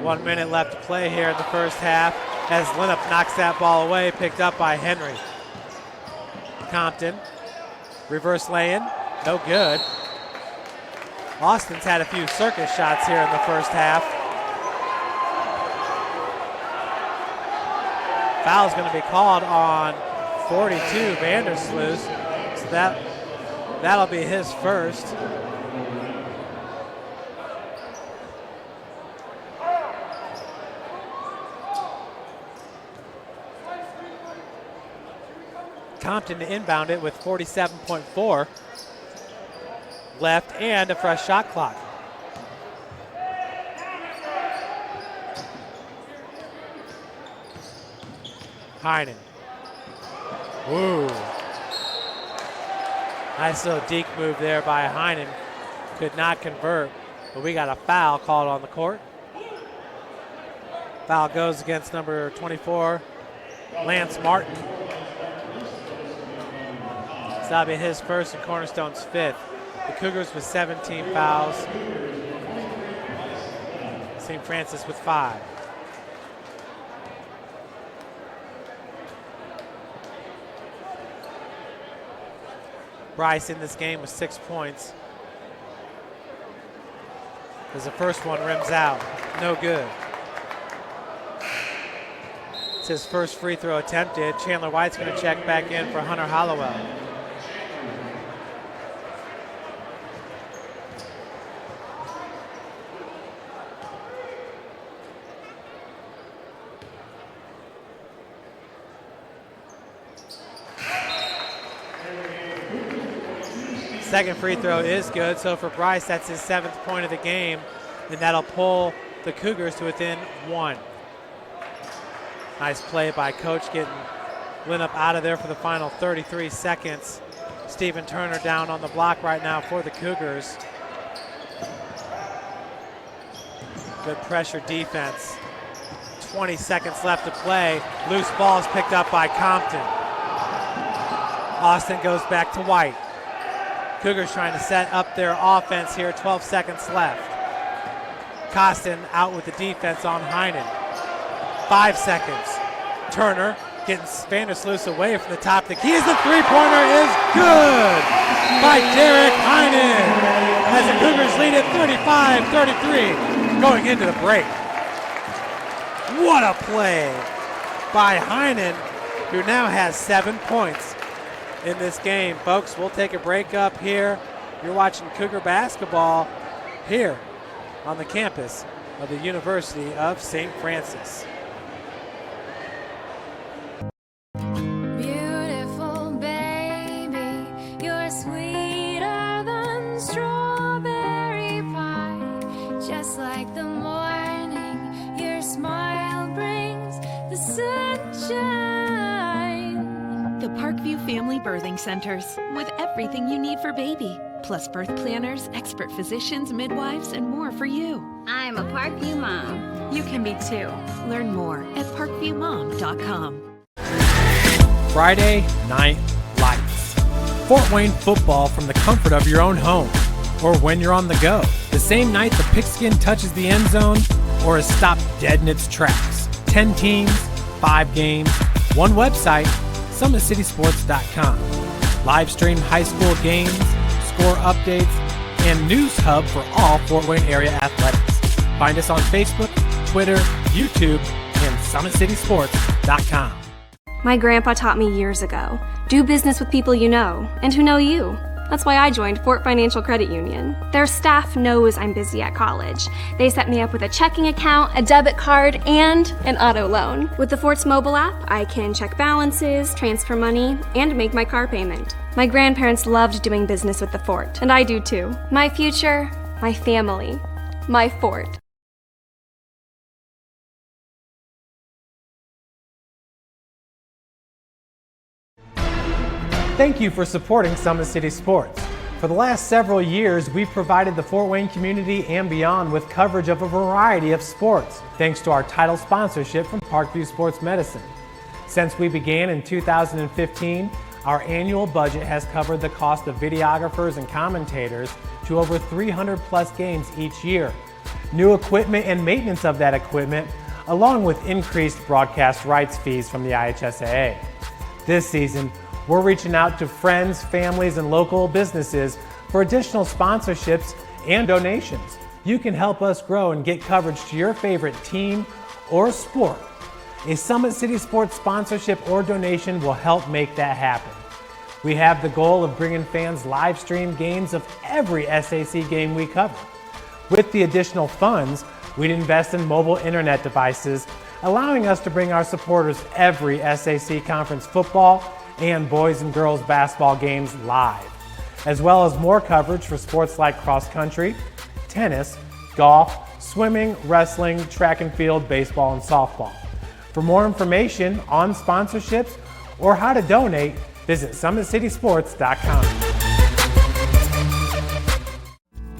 One minute left to play here in the first half as Linup knocks that ball away, picked up by Henry. Compton, reverse lay-in, no good. Austin's had a few circus shots here in the first half. Foul's going to be called on 42, Vandersloot. So that'll be his first. Compton to inbound it with 47.4 left and a fresh shot clock. Heinen. Woo. Nice little deke move there by Heinen. Could not convert, but we got a foul called on the court. Foul goes against number 24, Lance Martin. So that'll be his first and Cornerstone's fifth. The Cougars with 17 fouls. St. Francis with 5. Bryce in this game with 6 points. As the first one rims out, no good. It's his first free throw attempted. Chandler White's going to check back in for Hunter Hollowell. Second free throw is good, so for Bryce, that's his 7th point of the game, and that'll pull the Cougars to within 1. Nice play by Coach getting Linup out of there for the final 33 seconds. Stephen Turner down on the block right now for the Cougars. Good pressure defense. 20 seconds left to play. Loose ball is picked up by Compton. Austin goes back to White. Cougars trying to set up their offense here, 12 seconds left. Costin out with the defense on Heinen. 5 seconds. Turner getting Vandersloot away from the top of the key. The three-pointer is good by Derek Heinen as the Cougars lead it 35-33 going into the break. What a play by Heinen, who now has 7 points in this game. Folks, we'll take a break up here. You're watching Cougar basketball here on the campus of the University of St. Francis. Beautiful baby, you're sweeter than strawberry pie. Just like the morning, your smile brings the sunshine. The Parkview Family Birthing Centers, with everything you need for baby, plus birth planners, expert physicians, midwives, and more for you. I'm a Parkview mom. You can be too. Learn more at parkviewmom.com. Friday Night Lights. Fort Wayne football from the comfort of your own home, or when you're on the go. The same night the pigskin touches the end zone, or is stopped dead in its tracks. 10 teams, 5 games, one website, SummitCitySports.com. Live stream high school games, score updates, and news hub for all Fort Wayne area athletics. Find us on Facebook, Twitter, YouTube, and SummitCitySports.com. My grandpa taught me years ago, do business with people you know and who know you. That's why I joined Fort Financial Credit Union. Their staff knows I'm busy at college. They set me up with a checking account, a debit card, and an auto loan. With the Fort's mobile app, I can check balances, transfer money, and make my car payment. My grandparents loved doing business with the Fort, and I do too. My future, my family, my Fort. Thank you for supporting Summit City Sports. For the last several years, we've provided the Fort Wayne community and beyond with coverage of a variety of sports, thanks to our title sponsorship from Parkview Sports Medicine. Since we began in 2015, our annual budget has covered the cost of videographers and commentators to over 300 plus games each year. New equipment and maintenance of that equipment, along with increased broadcast rights fees from the IHSAA. This season, we're reaching out to friends, families, and local businesses for additional sponsorships and donations. You can help us grow and get coverage to your favorite team or sport. A Summit City Sports sponsorship or donation will help make that happen. We have the goal of bringing fans live stream games of every SAC game we cover. With the additional funds, we'd invest in mobile internet devices, allowing us to bring our supporters every SAC conference football and boys and girls basketball games live, as well as more coverage for sports like cross country, tennis, golf, swimming, wrestling, track and field, baseball, and softball. For more information on sponsorships or how to donate, visit summitcitysports.com.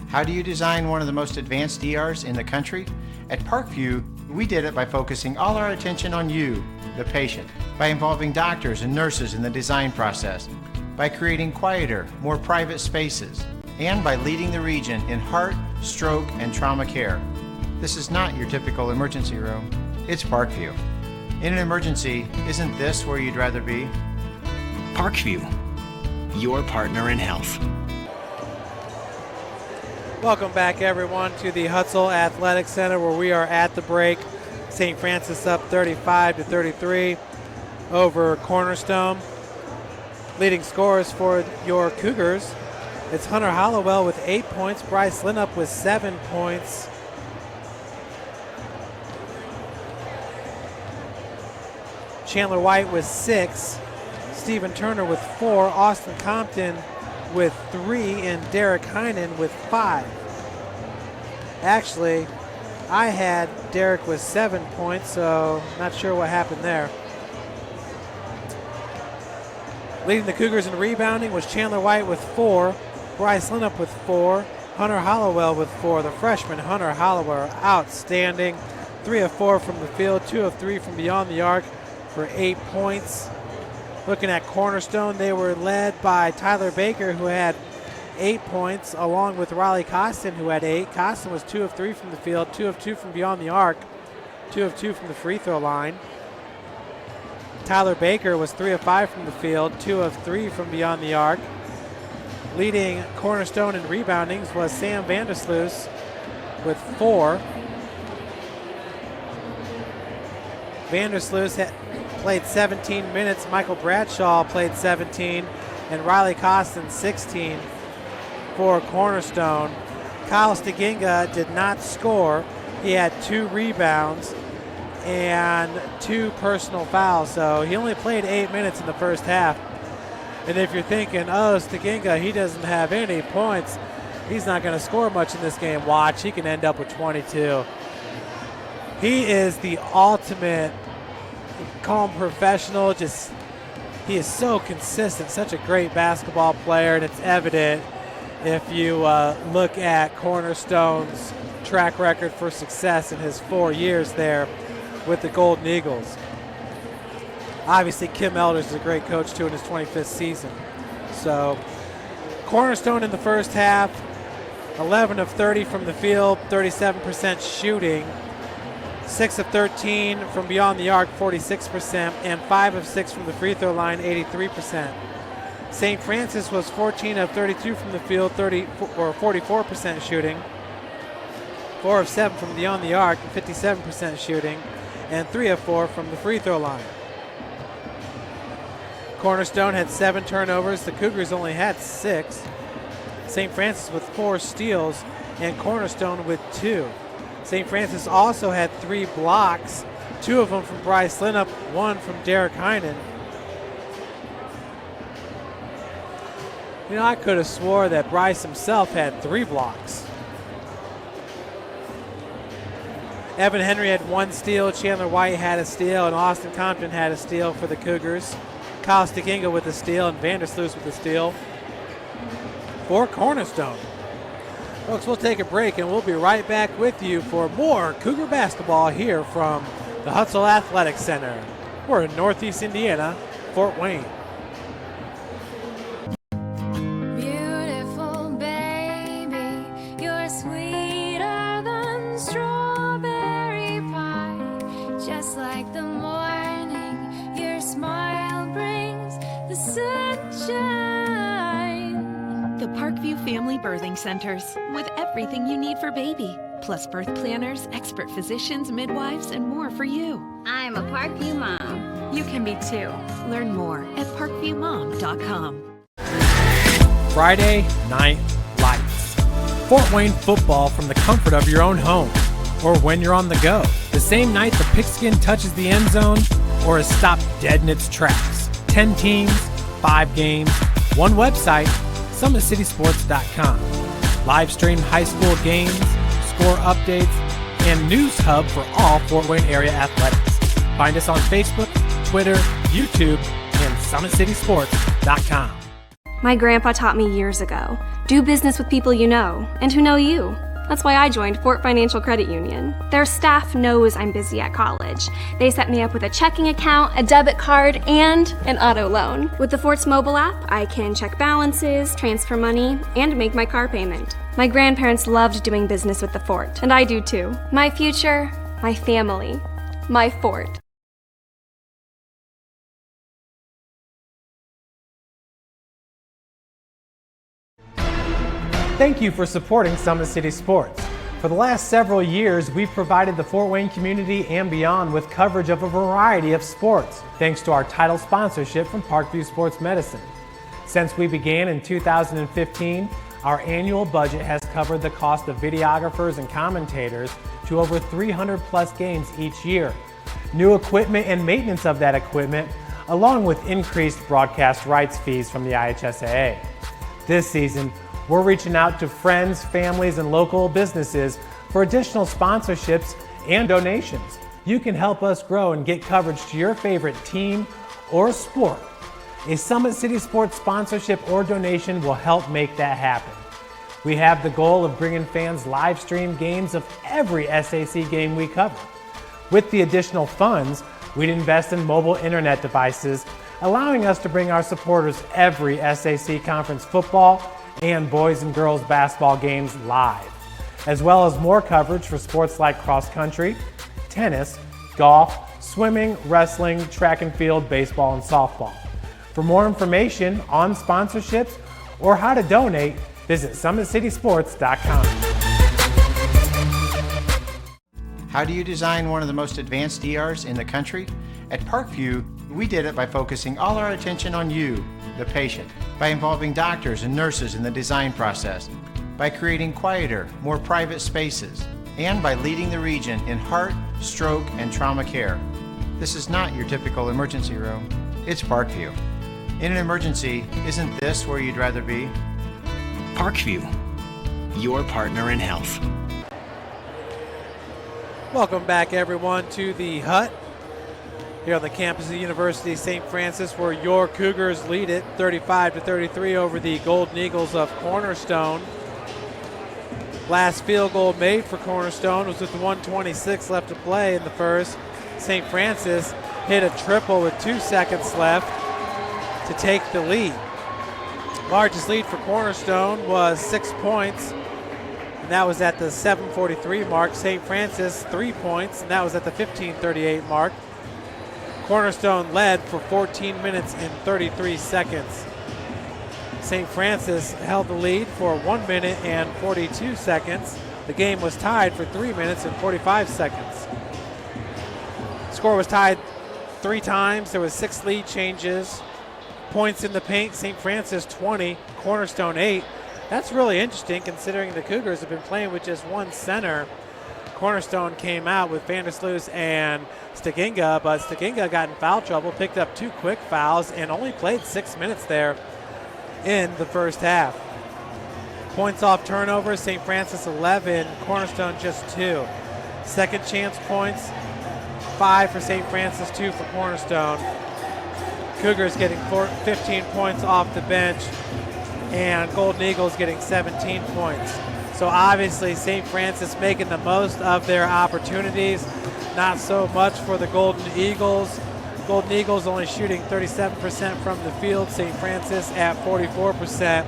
How do you design one of the most advanced ERs in the country? At Parkview, we did it by focusing all our attention on you, the patient, by involving doctors and nurses in the design process, by creating quieter, more private spaces, and by leading the region in heart, stroke, and trauma care. This is not your typical emergency room. It's Parkview. In an emergency, isn't this where you'd rather be? Parkview, your partner in health. Welcome back, everyone, to the Hutzel Athletic Center, where we are at the break. St. Francis up 35-33 over Cornerstone. Leading scorers for your Cougars, it's Hunter Hollowell with 8 points, Bryce Linup with 7 points. Chandler White with 6, Stephen Turner with 4, Austin Compton with 3, and Derek Heinen with 5. Actually, I had Derek with 7 points, so not sure what happened there. Leading the Cougars in rebounding was Chandler White with 4, Bryce Linup with 4, Hunter Hollowell with 4. The freshman Hunter Hollowell, outstanding. 3 of 4 from the field, 2 of 3 from beyond the arc for 8 points. Looking at Cornerstone, they were led by Tyler Baker, who had 8 points, along with Riley Costin, who had 8. Costin was 2 of 3 from the field, 2 of 2 from beyond the arc, 2 of 2 from the free throw line. Tyler Baker was 3 of 5 from the field, 2 of 3 from beyond the arc. Leading Cornerstone in reboundings was Sam Vandersloot with 4. Vandersloot had played 17 minutes. Michael Bradshaw played 17, and Riley Costin 16 for Cornerstone. Kyle Steginga did not score. He had 2 rebounds and 2 personal fouls, so he only played 8 minutes in the first half. And if you're thinking, oh, Steginga, he doesn't have any points, he's not going to score much in this game, watch, he can end up with 22. He is the ultimate calm professional. He is so consistent, such a great basketball player, and it's evident if you look at Cornerstone's track record for success in his 4 years there with the Golden Eagles. Obviously, Kim Elders is a great coach, too, in his 25th season. So, Cornerstone in the first half, 11 of 30 from the field, 37% shooting, 6 of 13 from beyond the arc, 46%, and 5 of 6 from the free throw line, 83%. St. Francis was 14 of 32 from the field, 44% shooting, 4 of 7 from beyond the arc, 57% shooting, and 3 of 4 from the free throw line. Cornerstone had 7 turnovers. The Cougars only had 6. St. Francis with 4 steals, and Cornerstone with 2. St. Francis also had 3 blocks, 2 of them from Bryce Linup, 1 from Derek Heinen. You know, I could have swore that Bryce himself had 3 blocks. Evan Henry had 1 steal, Chandler White had a steal, and Austin Compton had a steal for the Cougars. Kyle Steginga with a steal, and Vandersloot with a steal for Cornerstone. Folks, we'll take a break, and we'll be right back with you for more Cougar basketball here from the Hutzel Athletic Center. We're in Northeast Indiana, Fort Wayne. Beautiful baby, you're sweeter than strawberry pie. Just like the morning, your smile brings the sunshine. The Parkview Family Birthing Centers, with everything you need for baby, plus birth planners, expert physicians, midwives, and more for you. I'm a Parkview mom. You can be too. Learn more at parkviewmom.com. Friday Night Lights. Fort Wayne football from the comfort of your own home, or when you're on the go. The same night the pigskin touches the end zone, or is stopped dead in its tracks. 10 teams, 5 games, 1 website, summitcitysports.com. Live stream high school games, score updates, and news hub for all Fort Wayne area athletics. Find us on Facebook, Twitter, YouTube, and SummitCitySports.com. My grandpa taught me years ago, do business with people you know and who know you. That's why I joined Fort Financial Credit Union. Their staff knows I'm busy at college. They set me up with a checking account, a debit card, and an auto loan. With the Fort's mobile app, I can check balances, transfer money, and make my car payment. My grandparents loved doing business with the Fort, and I do too. My future, my family, my Fort. Thank you for supporting Summit City Sports. For the last several years, we've provided the Fort Wayne community and beyond with coverage of a variety of sports, thanks to our title sponsorship from Parkview Sports Medicine. Since we began in 2015, our annual budget has covered the cost of videographers and commentators to over 300 plus games each year. New equipment and maintenance of that equipment, along with increased broadcast rights fees from the IHSAA. This season, we're reaching out to friends, families, and local businesses for additional sponsorships and donations. You can help us grow and get coverage to your favorite team or sport. A Summit City Sports sponsorship or donation will help make that happen. We have the goal of bringing fans live stream games of every SAC game we cover. With the additional funds, we'd invest in mobile internet devices, allowing us to bring our supporters every SAC conference football and boys and girls basketball games live, as well as more coverage for sports like cross country, tennis, golf, swimming, wrestling, track and field, baseball, and softball. For more information on sponsorships or how to donate, visit SummitCitySports.com. How do you design one of the most advanced ERs in the country? At Parkview, we did it by focusing all our attention on you, the patient, by involving doctors and nurses in the design process, by creating quieter, more private spaces, and by leading the region in heart, stroke, and trauma care. This is not your typical emergency room. It's Parkview. In an emergency, isn't this where you'd rather be? Parkview, your partner in health. Welcome back, everyone, to the Hut here on the campus of the University of St. Francis, where your Cougars lead it 35-33 over the Golden Eagles of Cornerstone. Last field goal made for Cornerstone was with 1:26 left to play in the first. St. Francis hit a triple with 2 seconds left to take the lead. Largest lead for Cornerstone was 6 points, and that was at the 7:43 mark. St. Francis 3 points, and that was at the 15:38 mark. Cornerstone led for 14 minutes and 33 seconds. St. Francis held the lead for 1 minute and 42 seconds. The game was tied for 3 minutes and 45 seconds. Score was tied 3 times. There was 6 lead changes. Points in the paint, St. Francis 20, Cornerstone 8. That's really interesting considering the Cougars have been playing with just one center. Cornerstone came out with Vandersloot and Staginga, but Staginga got in foul trouble, picked up 2 quick fouls, and only played 6 minutes there in the first half. Points off turnovers, St. Francis 11, Cornerstone just 2. Second chance points, 5 for St. Francis, 2 for Cornerstone. Cougars getting 15 points off the bench, and Golden Eagles getting 17 points. So obviously St. Francis making the most of their opportunities. Not so much for the Golden Eagles. Golden Eagles only shooting 37% from the field. St. Francis at 44%.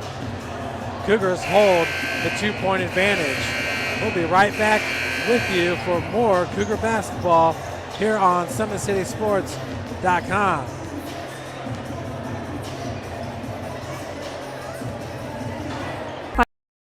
Cougars hold the 2-point advantage. We'll be right back with you for more Cougar basketball here on SummitCitySports.com.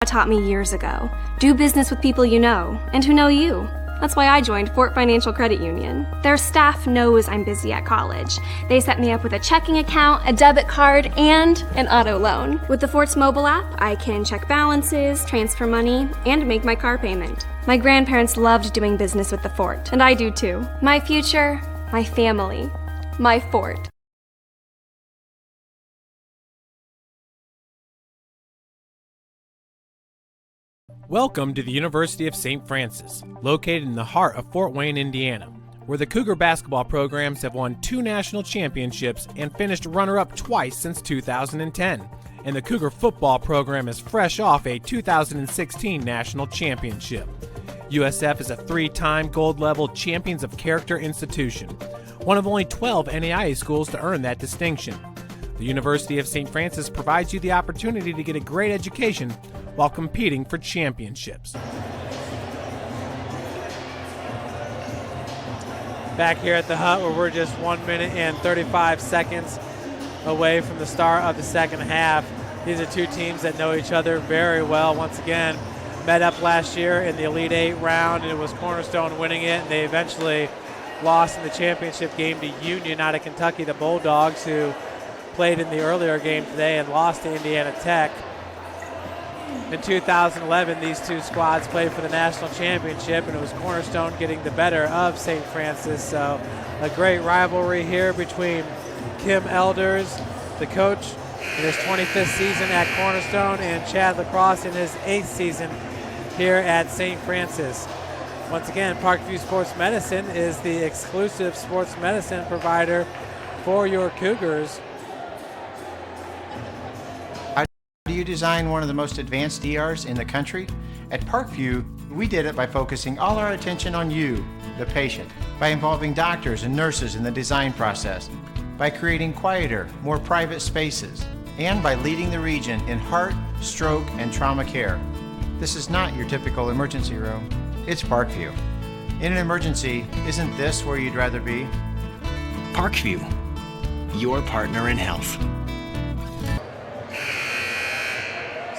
Taught me years ago, do business with people you know and who know you. That's why I joined Fort Financial Credit Union. Their staff knows I'm busy at college. They set me up with a checking account, a debit card, and an auto loan. With the Fort's mobile app, I can check balances, transfer money, and make my car payment. My grandparents loved doing business with the Fort, and I do too. My future, my family, my Fort. Welcome to the University of St. Francis, located in the heart of Fort Wayne, Indiana. where the Cougar basketball programs have won 2 national championships and finished runner-up twice since 2010. And the Cougar football program is fresh off a 2016 national championship. USF is a 3-time gold-level Champions of Character institution, one of only 12 NAIA schools to earn that distinction. The University of St. Francis provides you the opportunity to get a great education while competing for championships. Back here at the Hut, where we're just 1 minute and 35 seconds away from the start of the second half. These are two teams that know each other very well. Once again, met up last year in the Elite Eight round, and it was Cornerstone winning it, and they eventually lost in the championship game to Union out of Kentucky, the Bulldogs, who played in the earlier game today and lost to Indiana Tech. In 2011, these two squads played for the national championship, and it was Cornerstone getting the better of St. Francis. So a great rivalry here between Kim Elders, the coach, in his 25th season at Cornerstone, and Chad Lacrosse in his 8th season here at St. Francis. Once again, Parkview Sports Medicine is the exclusive sports medicine provider for your Cougars. How do you design one of the most advanced ERs in the country? At Parkview, we did it by focusing all our attention on you, the patient, by involving doctors and nurses in the design process, by creating quieter, more private spaces, and by leading the region in heart, stroke, and trauma care. This is not your typical emergency room. It's Parkview. In an emergency, isn't this where you'd rather be? Parkview, your partner in health.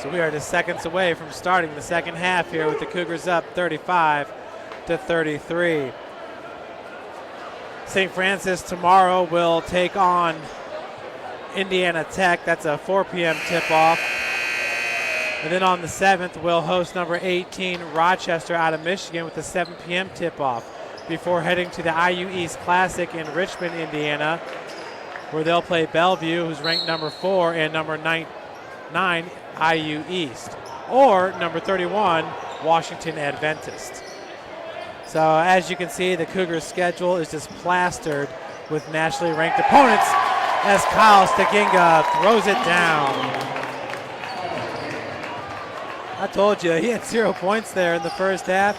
So we are just seconds away from starting the second half here with the Cougars up 35-33. St. Francis tomorrow will take on Indiana Tech. That's a 4 p.m. tip-off. And then on the 7th, we'll host number 18 Rochester out of Michigan with a 7 p.m. tip-off before heading to the IU East Classic in Richmond, Indiana, where they'll play Bellevue, who's ranked number 4, and number 9 IU East, or number 31 Washington Adventist. So as you can see, the Cougars' schedule is just plastered with nationally ranked opponents as Kyle Staginga throws it down. I told you, he had 0 points there in the first half.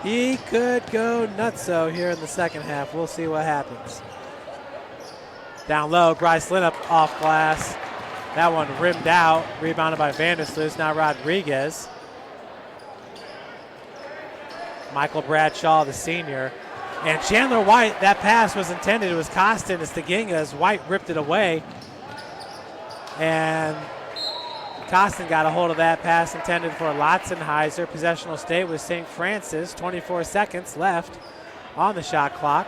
He could go nutso here in the second half. We'll see what happens. Down low, Bryce Linnup off glass. That one rimmed out, rebounded by Vandersloot, now Rodriguez. Michael Bradshaw, the senior. And Chandler White, that pass was intended. It was Costin to Staginga as White ripped it away. And Costin got a hold of that pass intended for Lotzenheiser. Possessional state with St. Francis. 24 seconds left on the shot clock.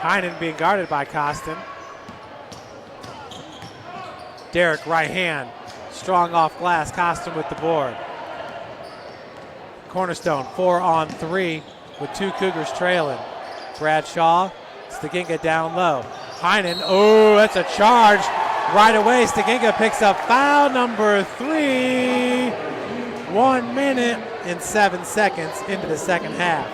Heinen being guarded by Costin. Derek, right hand, strong off glass. Costin with the board. Cornerstone 4-on-3 with 2 Cougars trailing. Bradshaw, Staginga down low. Heinen, oh, that's a charge right away. Staginga picks up foul number 3. 1 minute and 7 seconds into the second half.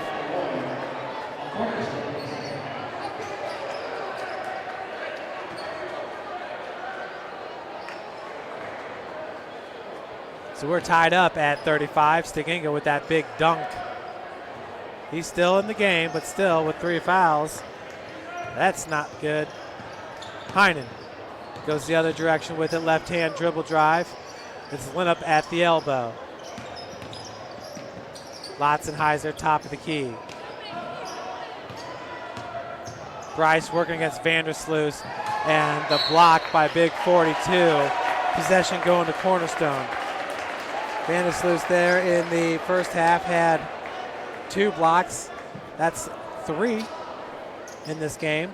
So we're tied up at 35. Staginga with that big dunk. He's still in the game, but still with 3 fouls. That's not good. Heinen goes the other direction with it. Left hand dribble drive. It's Linnup at the elbow. Lotzenheiser, top of the key. Bryce working against Vandersloot, and the block by Big 42. Possession going to Cornerstone. Vandersloot there in the first half had 2 blocks. That's 3 in this game.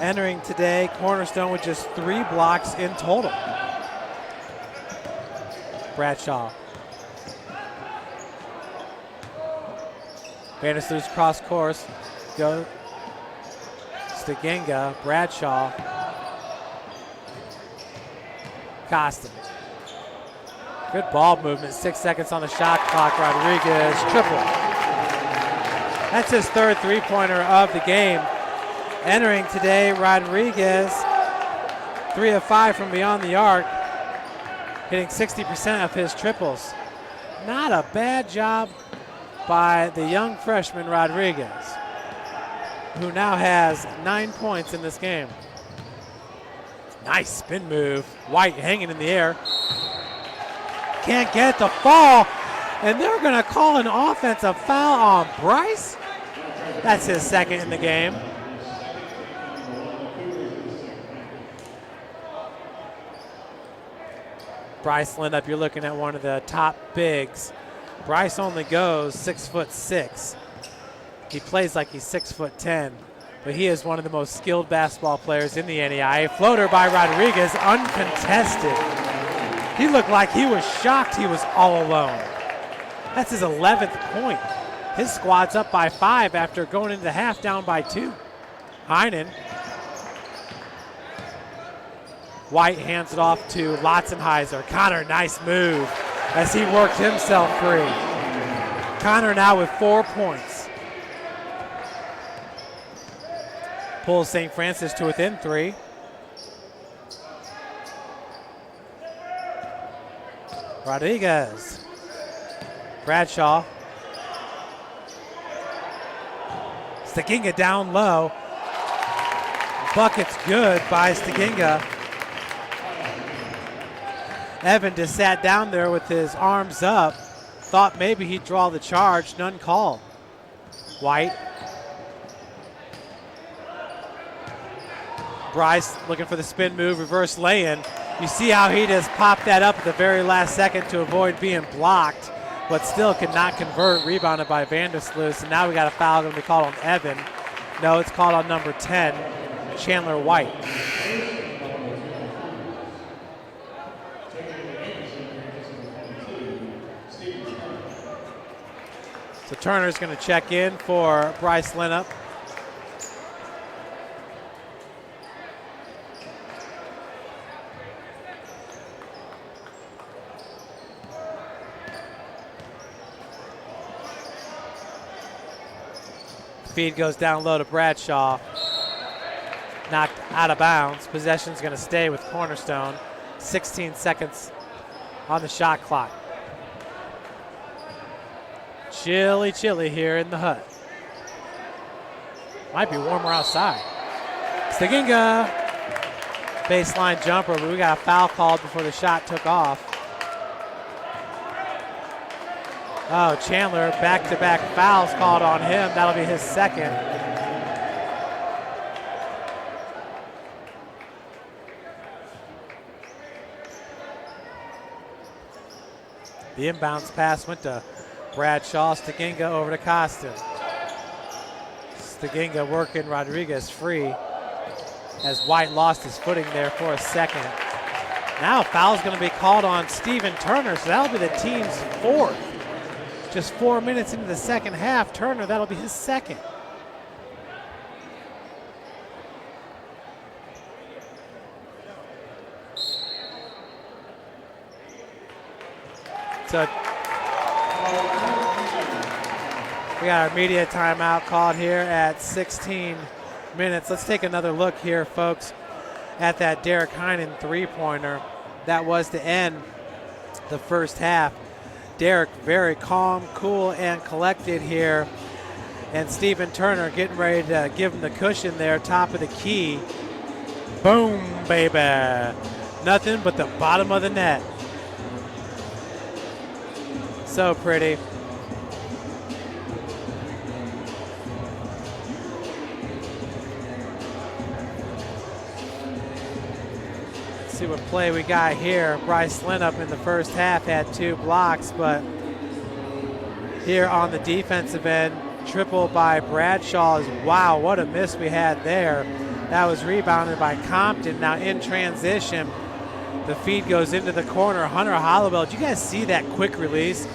Entering today, Cornerstone with just 3 blocks in total. Bradshaw. Vandersloot cross course. Go Staginga, Bradshaw. Costin. Good ball movement, 6 seconds on the shot clock. Rodriguez, triple. That's his third three-pointer of the game. Entering today, Rodriguez, 3 of 5 from beyond the arc, hitting 60% of his triples. Not a bad job by the young freshman Rodriguez, who now has 9 points in this game. Nice spin move. White hanging in the air. Can't get the fall, and they're going to call an offensive foul on Bryce. That's his second in the game. Bryce Lindup, you're looking at one of the top bigs. Bryce only goes 6'6". He plays like he's 6'10", but he is one of the most skilled basketball players in the NEI. Floater by Rodriguez, uncontested. He looked like he was shocked he was all alone. That's his 11th point. His squad's up by 5 after going into the half down by 2. Heinen. White hands it off to Lotzenheiser. Connor, nice move as he worked himself free. Connor now with 4 points. Pulls St. Francis to within 3. Rodriguez. Bradshaw. Staginga down low. Bucket's good by Staginga. Evan just sat down there with his arms up. Thought maybe he'd draw the charge. None called. White. Bryce looking for the spin move, reverse lay-in. You see how he just popped that up at the very last second to avoid being blocked, but still could not convert. Rebounded by Vandersloot. And now we got a foul going to be called on Evan. No, it's called on number 10, Chandler White. So Turner's going to check in for Bryce Lindup. Feed goes down low to Bradshaw. Knocked out of bounds. Possession's going to stay with Cornerstone. 16 seconds on the shot clock. Chilly, chilly here in the hut. Might be warmer outside. Staginga. Baseline jumper, but we got a foul called before the shot took off. Oh, Chandler, back-to-back fouls called on him. That'll be his second. The inbounds pass went to Bradshaw. Staginga over to Costin. Staginga working Rodriguez free as White lost his footing there for a second. Now foul's going to be called on Stephen Turner, so that'll be the team's 4th. Just 4 minutes into the second half, Turner, that'll be his second. So we got our media timeout called here at 16 minutes. Let's take another look here, folks, at that Derek Heinen three-pointer. That was to end the first half. Derek very calm, cool, and collected here. And Stephen Turner getting ready to give him the cushion there, top of the key. Boom, baby. Nothing but the bottom of the net. So pretty. See what play we got here. Bryce Lindup in the first half had 2 blocks, but here on the defensive end, triple by Bradshaw. Wow, what a miss we had there. That was rebounded by Compton. Now in transition, the feed goes into the corner. Hunter Hollowell, did you guys see that quick release?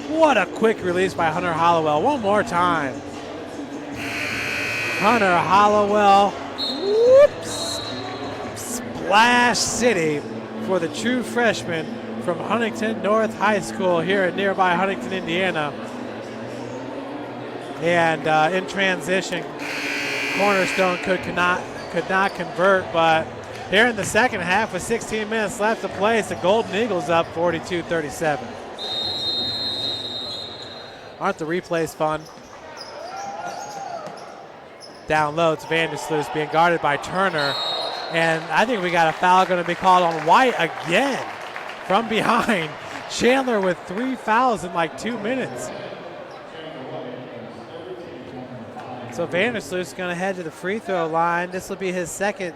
What a quick release by Hunter Hollowell. One more time. Hunter Hollowell, whoops. Splash City for the true freshman from Huntington North High School here in nearby Huntington, Indiana. And in transition, Cornerstone could not convert, but here in the second half with 16 minutes left to play, it's the Golden Eagles up 42-37. Aren't the replays fun? Down low, it's Vandersloot being guarded by Turner. And I think we got a foul going to be called on White again from behind. Chandler with 3 fouls in like 2 minutes. So Vandersloot's going to head to the free throw line. This will be his second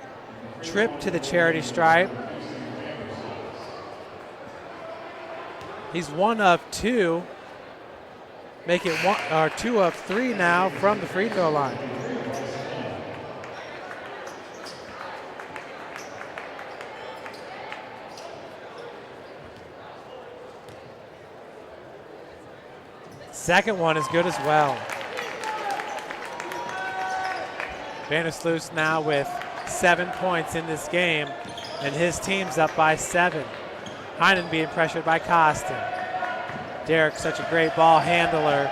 trip to the charity stripe. He's 1 of 2. Make it 2 of 3 now from the free throw line. Second one is good as well. Vandersloot now with 7 points in this game, and his team's up by 7. Heinen being pressured by Costin. Derek, such a great ball handler.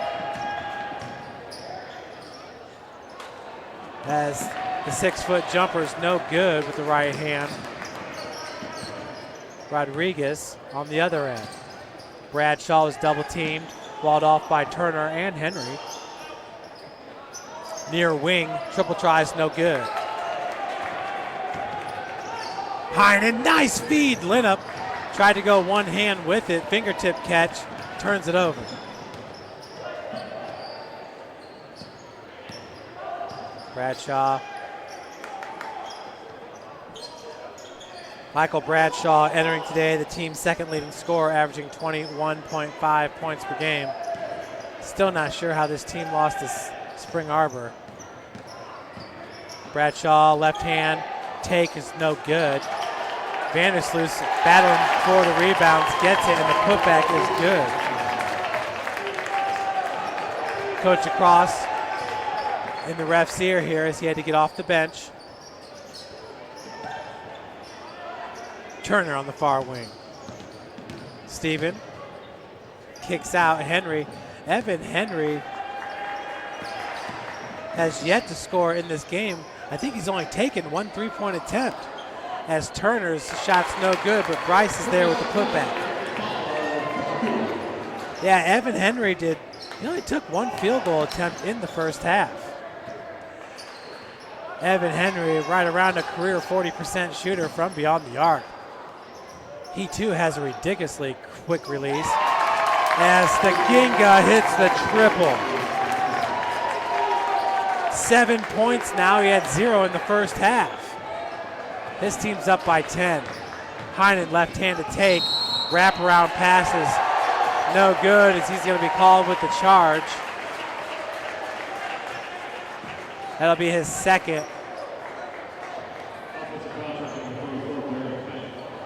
As the 6-foot jumper is no good with the right hand. Rodriguez on the other end. Bradshaw was double teamed, walled off by Turner and Henry. Near wing, triple tries, no good. Heinen, nice feed. Linup tried to go one hand with it, fingertip catch, turns it over. Bradshaw. Michael Bradshaw entering today, the team's second leading scorer, averaging 21.5 points per game. Still not sure how this team lost to Spring Arbor. Bradshaw, left hand, take is no good. Vandersloot battling for the rebounds, gets it, and the putback is good. Coach across in the ref's ear here as he had to get off the bench. Turner on the far wing. Steven kicks out Henry. Evan Henry has yet to score in this game. I think he's only taken 1 3-point attempt, as Turner's shot's no good, but Bryce is there with the putback. Yeah, Evan Henry he only took 1 field goal attempt in the first half. Evan Henry right around a career 40% shooter from beyond the arc. He too has a ridiculously quick release as the Ginga hits the triple. 7 points now, he had 0 in the first half. His team's up by 10. Heinen left-handed take, wraparound passes, no good as he's going to be called with the charge. That'll be his second.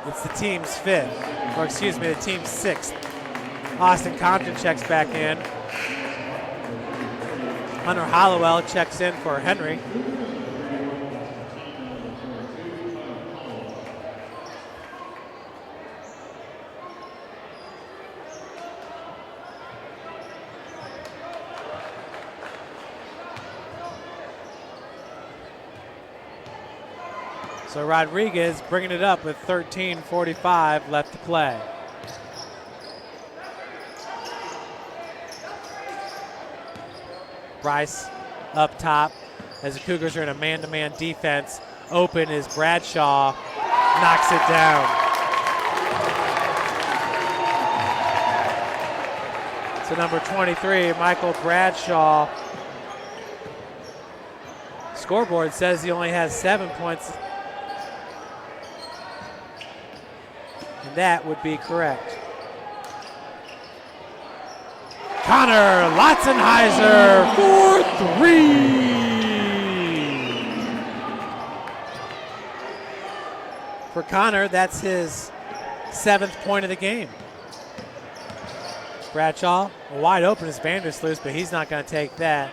It's the team's 5th, or excuse me, the team's 6th. Austin Compton checks back in. Hunter Hollowell checks in for Henry. So Rodriguez bringing it up with 13:45 left to play. Bryce up top as the Cougars are in a man-to-man defense. Open is Bradshaw, knocks it down. So number 23, Michael Bradshaw. Scoreboard says he only has 7 points. And that would be correct. Connor Lotzenheiser for 3. For Connor, that's his 7th point of the game. Bradshaw, wide open is Vandersloot, but he's not going to take that.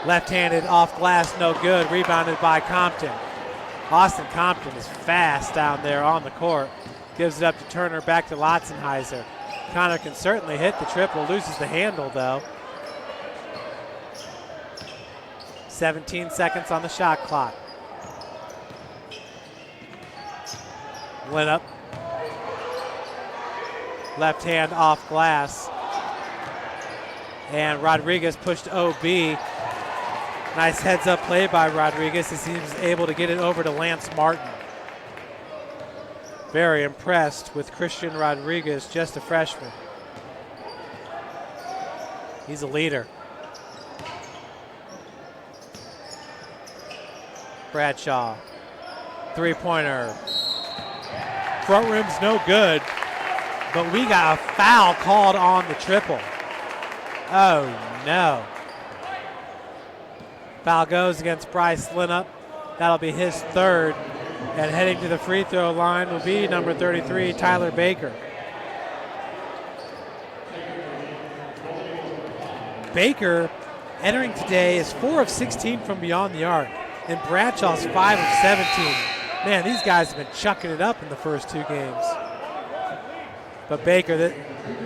Left-handed off glass, no good. Rebounded by Compton. Austin Compton is fast down there on the court. Gives it up to Turner, back to Lotzenheiser. Connor can certainly hit the triple, loses the handle though. 17 seconds on the shot clock. Linnup. Left hand off glass. And Rodriguez pushed OB. Nice heads up play by Rodriguez as he was able to get it over to Lance Martin. Very impressed with Christian Rodriguez, just a freshman. He's a leader. Bradshaw, three-pointer. Front rim's no good, but we got a foul called on the triple. Oh no. Foul goes against Bryce Linnup. That'll be his third. And heading to the free throw line will be number 33, Tyler Baker. Baker, entering today, is 4 of 16 from beyond the arc. And Bradshaw's 5 of 17. Man, these guys have been chucking it up in the first two games. But Baker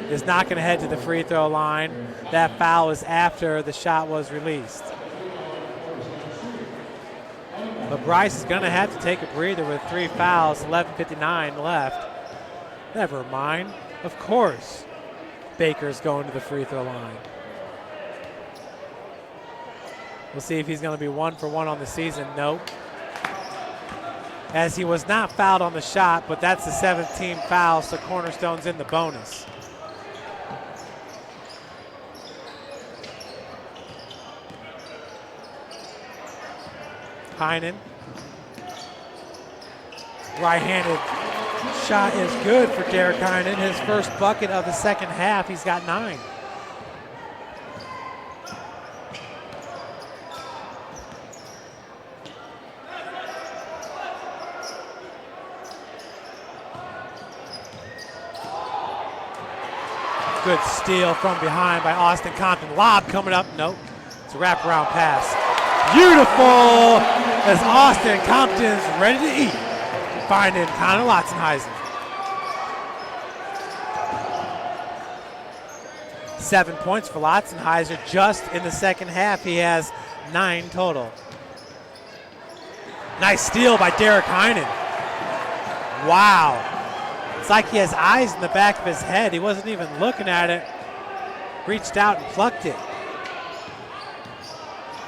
is not going to head to the free throw line. That foul was after the shot was released. But Bryce is going to have to take a breather with 3 fouls, 11:59 left. Never mind. Of course, Baker's going to the free throw line. We'll see if he's going to be 1 for 1 on the season. Nope. As he was not fouled on the shot, but that's the 17th foul, so Cornerstone's in the bonus. Heinen. Right-handed shot is good for Derek Heinen. His first bucket of the second half. He's got 9. Good steal from behind by Austin Compton. Lob coming up. Nope. It's a wraparound pass. Beautiful as Austin Compton's ready to eat. Finding Connor Lotzenheiser. 7 points for Lotzenheiser just in the second half. He has 9 total. Nice steal by Derek Heinen. Wow. It's like he has eyes in the back of his head. He wasn't even looking at it. Reached out and plucked it.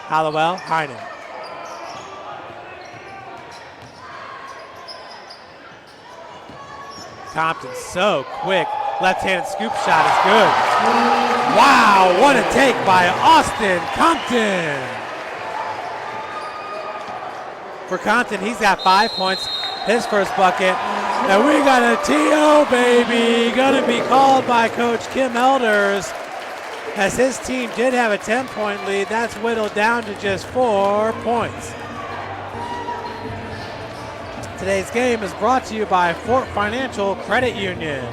Hallowell, Heinen. Compton so quick. Left-handed scoop shot is good. Wow, what a take by Austin Compton. For Compton, he's got 5 points, his first bucket. And we got a TO, baby. Gonna be called by Coach Kim Elders. As his team did have a 10-point lead, that's whittled down to just 4 points. Today's game is brought to you by Fort Financial Credit Union.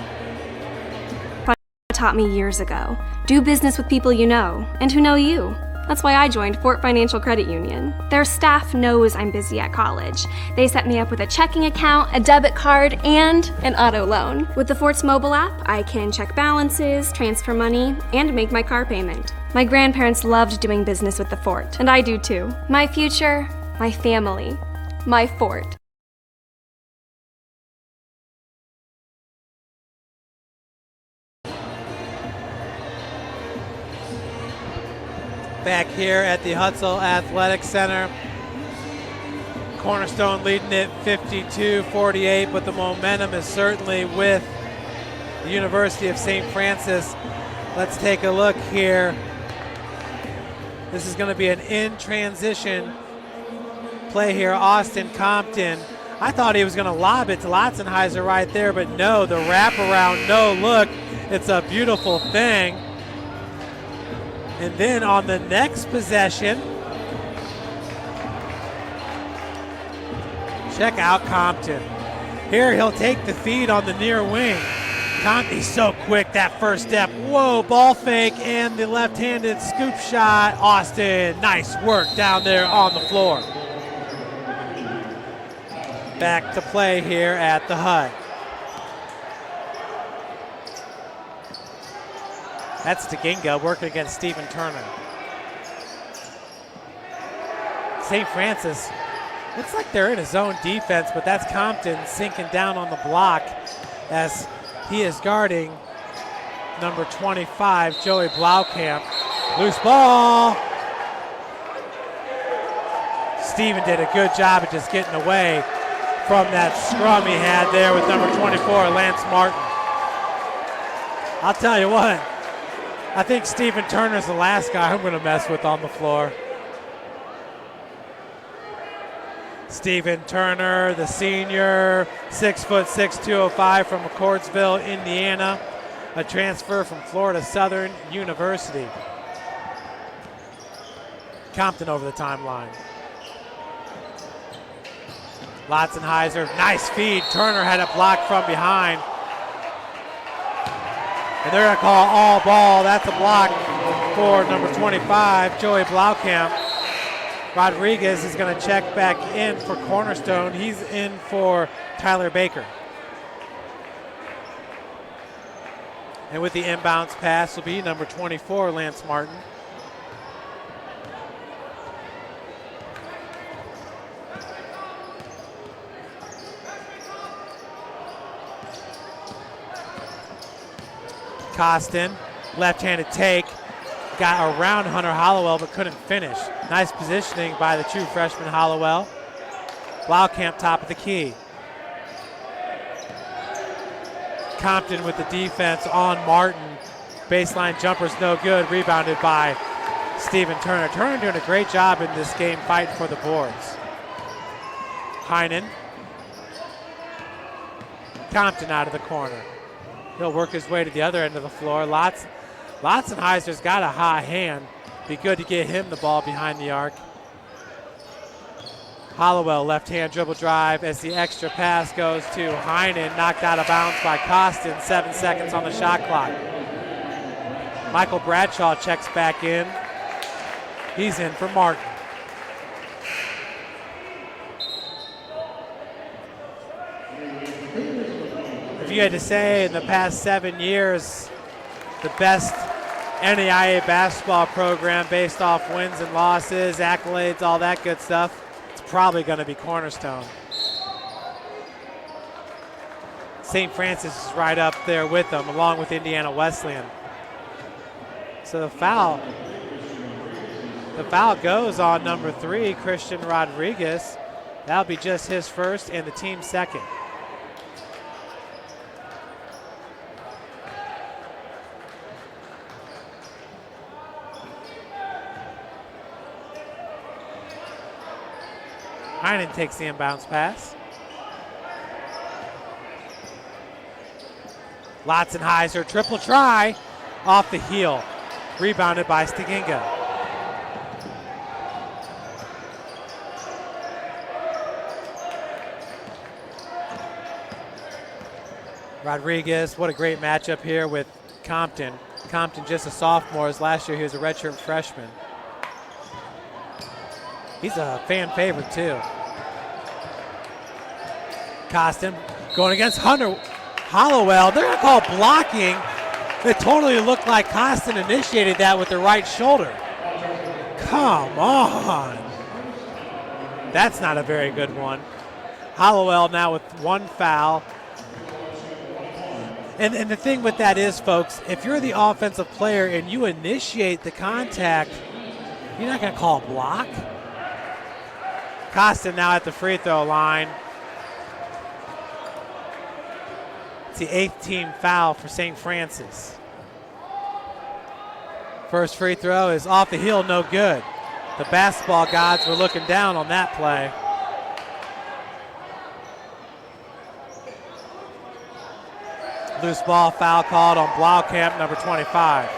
Taught me years ago. Do business with people you know and who know you. That's why I joined Fort Financial Credit Union. Their staff knows I'm busy at college. They set me up with a checking account, a debit card, and an auto loan. With the Fort's mobile app, I can check balances, transfer money, and make my car payment. My grandparents loved doing business with the Fort, and I do too. My future, my family, my Fort. Back here at the Hutzel Athletic Center. Cornerstone leading it 52-48, but the momentum is certainly with the University of St. Francis. Let's take a look here. This is going to be an in-transition play here. Austin Compton. I thought he was going to lob it to Lotzenheiser right there, but no, the wraparound, no look. It's a beautiful thing. And then on the next possession, check out Compton. Here he'll take the feed on the near wing. Compton's so quick, that first step. Whoa, ball fake and the left-handed scoop shot. Austin, nice work down there on the floor. back to play here at the Hut. That's Deginga working against Stephen Turner. St. Francis, looks like they're in a zone defense, but that's Compton sinking down on the block as he is guarding number 25, Joey Blaukamp. Loose ball. Stephen did a good job of just getting away from that scrum he had there with number 24, Lance Martin. I'll tell you what, I think Stephen Turner's the last guy I'm going to mess with on the floor. Stephen Turner, the senior, 6'6", 205 from McCordsville, Indiana, a transfer from Florida Southern University. Compton over the timeline. Lotzenheiser, nice feed. Turner had it blocked from behind. And they're going to call all ball. That's a block for number 25, Joey Blaukamp. Rodriguez is going to check back in for Cornerstone. He's in for Tyler Baker. And with the inbounds pass will be number 24, Lance Martin. Costin, left-handed take, got around Hunter Hollowell but couldn't finish. Nice positioning by the true freshman Hollowell. Blaukamp top of the key. Compton with the defense on Martin. Baseline jumper's no good, rebounded by Stephen Turner. Turner doing a great job in this game fighting for the boards. Heinen. Compton out of the corner. He'll work his way to the other end of the floor. Lotzenheiser's got a high hand. Be good to get him the ball behind the arc. Hollowell, left-hand dribble drive as the extra pass goes to Heinen, knocked out of bounds by Costin, 7 seconds on the shot clock. Michael Bradshaw checks back in. He's in for Martin. If you had to say in the past 7 years, the best NAIA basketball program based off wins and losses, accolades, all that good stuff, it's probably going to be Cornerstone. St. Francis is right up there with them, along with Indiana Wesleyan. So the foul goes on number 3, Christian Rodriguez. That'll be just his first and the team's second. Heinen takes the inbounds pass. Lotzenheiser, triple try, off the heel. Rebounded by Steginga. Rodriguez, what a great matchup here with Compton. Compton just a sophomore, as last year he was a redshirt freshman. He's a fan favorite too. Costin going against Hunter Hollowell. They're going to call blocking. It totally looked like Costin initiated that with the right shoulder. Come on. That's not a very good one. Hollowell now with 1 foul. And the thing with that is, folks, if you're the offensive player and you initiate the contact, you're not going to call a block. Costin now at the free throw line. It's the 8th team foul for St. Francis. First free throw is off the heel, no good. The basketball gods were looking down on that play. Loose ball foul called on Blaukamp, number 25.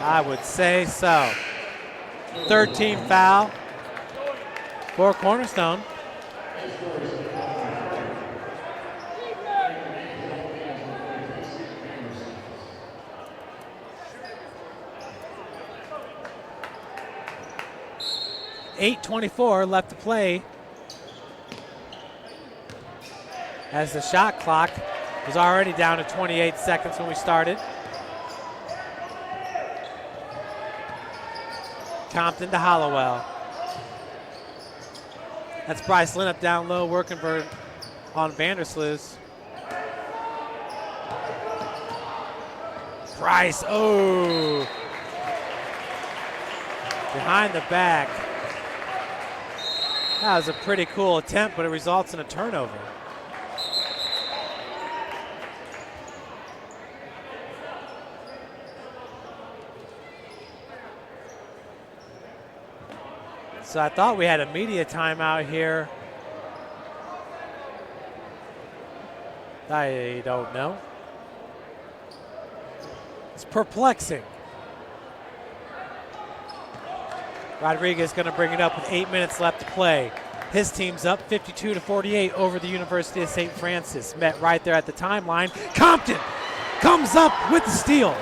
I would say so. 3rd team foul for Cornerstone. .8:24 left to play as the shot clock was already down to 28 seconds when we started. Compton to Hollowell. That's Bryce Linnep down low working on Vandersloot. Bryce, oh! Behind the back. That was a pretty cool attempt, but it results in a turnover. So I thought we had a media timeout here. I don't know. It's perplexing. Rodriguez going to bring it up with 8 minutes left to play. His team's up 52-48 over the University of St. Francis. Met right there at the timeline. Compton comes up with the steal.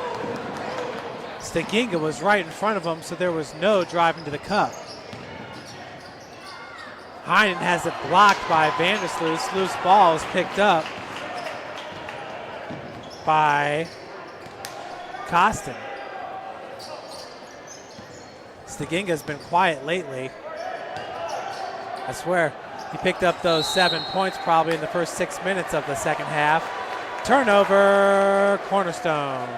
Steginga was right in front of him, so there was no driving to the cup. Heinen has it blocked by Vandersloot. Loose ball is picked up by Costin. Steginga's been quiet lately. I swear, he picked up those 7 points probably in the first 6 minutes of the second half. Turnover, Cornerstone.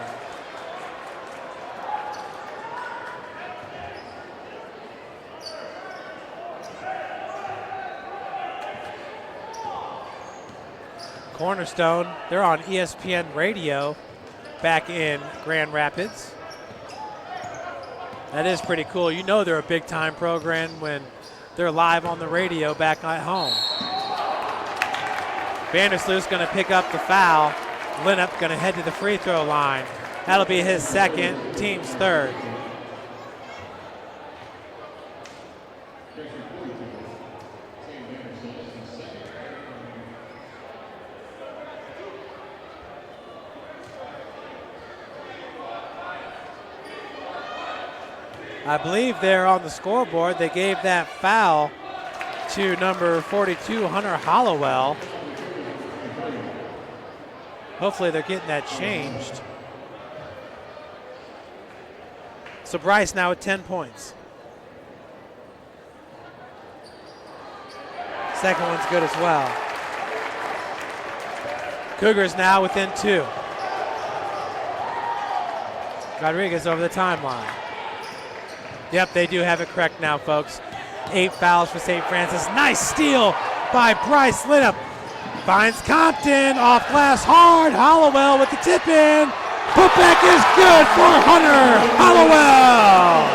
Cornerstone, they're on ESPN radio back in Grand Rapids. That is pretty cool. You know they're a big time program when they're live on the radio back at home. Vandersloot's going to pick up the foul. Linnep going to head to the free throw line. That'll be his second, team's third. I believe they're on the scoreboard. They gave that foul to number 42, Hunter Hollowell. Hopefully they're getting that changed. So Bryce now with 10 points. Second one's good as well. Cougars now within 2. Rodriguez over the timeline. Yep, they do have it correct now, folks. 8 fouls for St. Francis. Nice steal by Bryce Linnep. Finds Compton off glass hard. Hollowell with the tip in. Putback is good for Hunter Hollowell.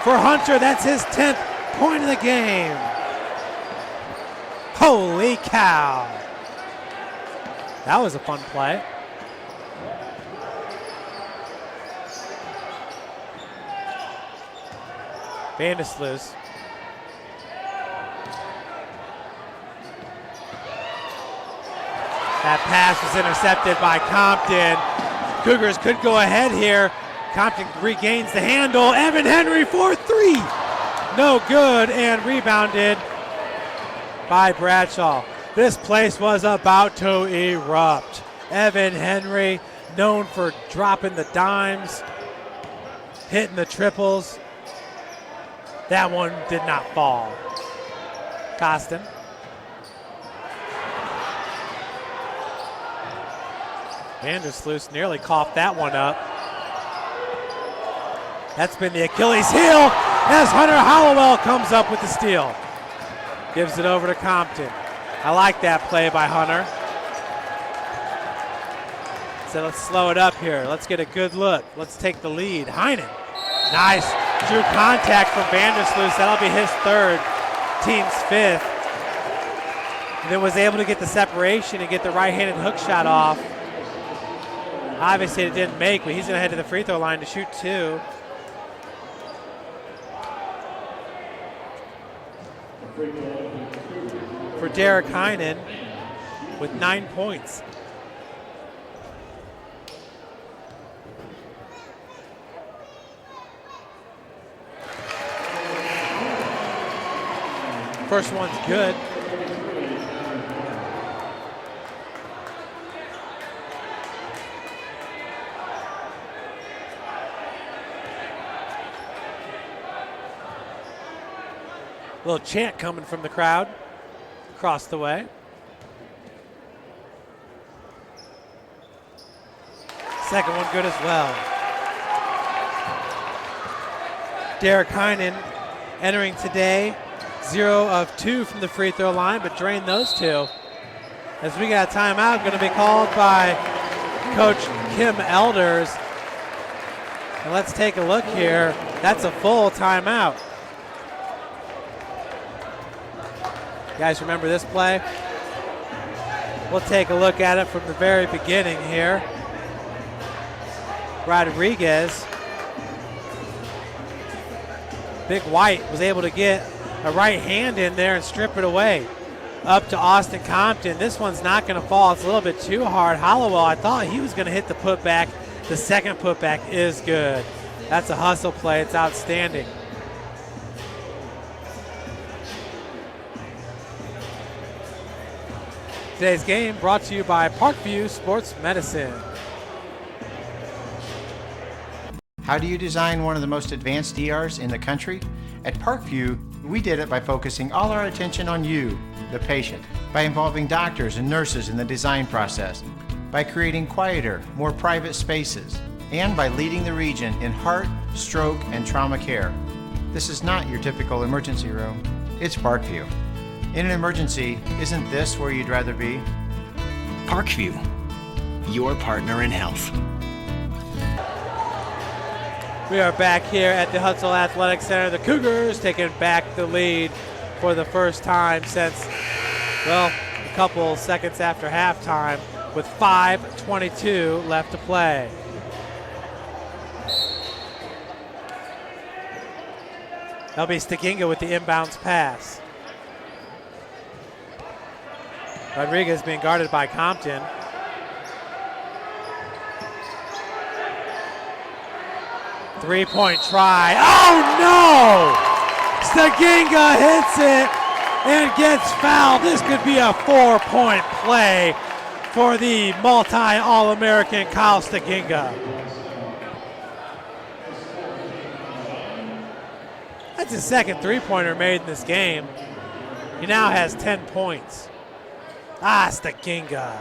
For Hunter, that's his 10th point of the game. Holy cow. That was a fun play. Vandersloot. That pass was intercepted by Compton. Cougars could go ahead here. Compton regains the handle. Evan Henry for 3. No good, and rebounded by Bradshaw. This place was about to erupt. Evan Henry, known for dropping the dimes, hitting the triples. That one did not fall. Costin. Vandersloot nearly coughed that one up. That's been the Achilles heel as Hunter Hollowell comes up with the steal. Gives it over to Compton. I like that play by Hunter. So let's slow it up here. Let's get a good look. Let's take the lead. Heinen. Nice. Drew contact from Vandersloot. That'll be his 3rd, team's 5th. And then was able to get the separation and get the right-handed hook shot off. Obviously it didn't make, but he's going to head to the free throw line to shoot 2. For Derek Heinen with 9 points. First one's good. Little chant coming from the crowd across the way. Second one good as well. Derek Heinen entering today 0 of 2 from the free throw line, but drained those two. As we got a timeout going to be called by Coach Kim Elders. And let's take a look here. That's a full timeout. You guys remember this play? We'll take a look at it from the very beginning here. Rodriguez, Big White was able to get a right hand in there and strip it away. Up to Austin Compton. This one's not going to fall. It's a little bit too hard. Hollowell, I thought he was going to hit the putback. The second putback is good. That's a hustle play. It's outstanding. Today's game brought to you by Parkview Sports Medicine. How do you design one of the most advanced ERs in the country? At Parkview, we did it by focusing all our attention on you, the patient, by involving doctors and nurses in the design process, by creating quieter, more private spaces, and by leading the region in heart, stroke, and trauma care. This is not your typical emergency room. It's Parkview. In an emergency, isn't this where you'd rather be? Parkview, your partner in health. We are back here at the Hutzel Athletic Center. The Cougars taking back the lead for the first time since, well, a couple seconds after halftime with 5:22 left to play. That'll be Staginga with the inbounds pass. Rodriguez being guarded by Compton. Three-point try. Oh, no! Staginga hits it and gets fouled. This could be a 4-point play for the multi-All-American Kyle Staginga. That's his second three-pointer made in this game. He now has 10 points. Staginga.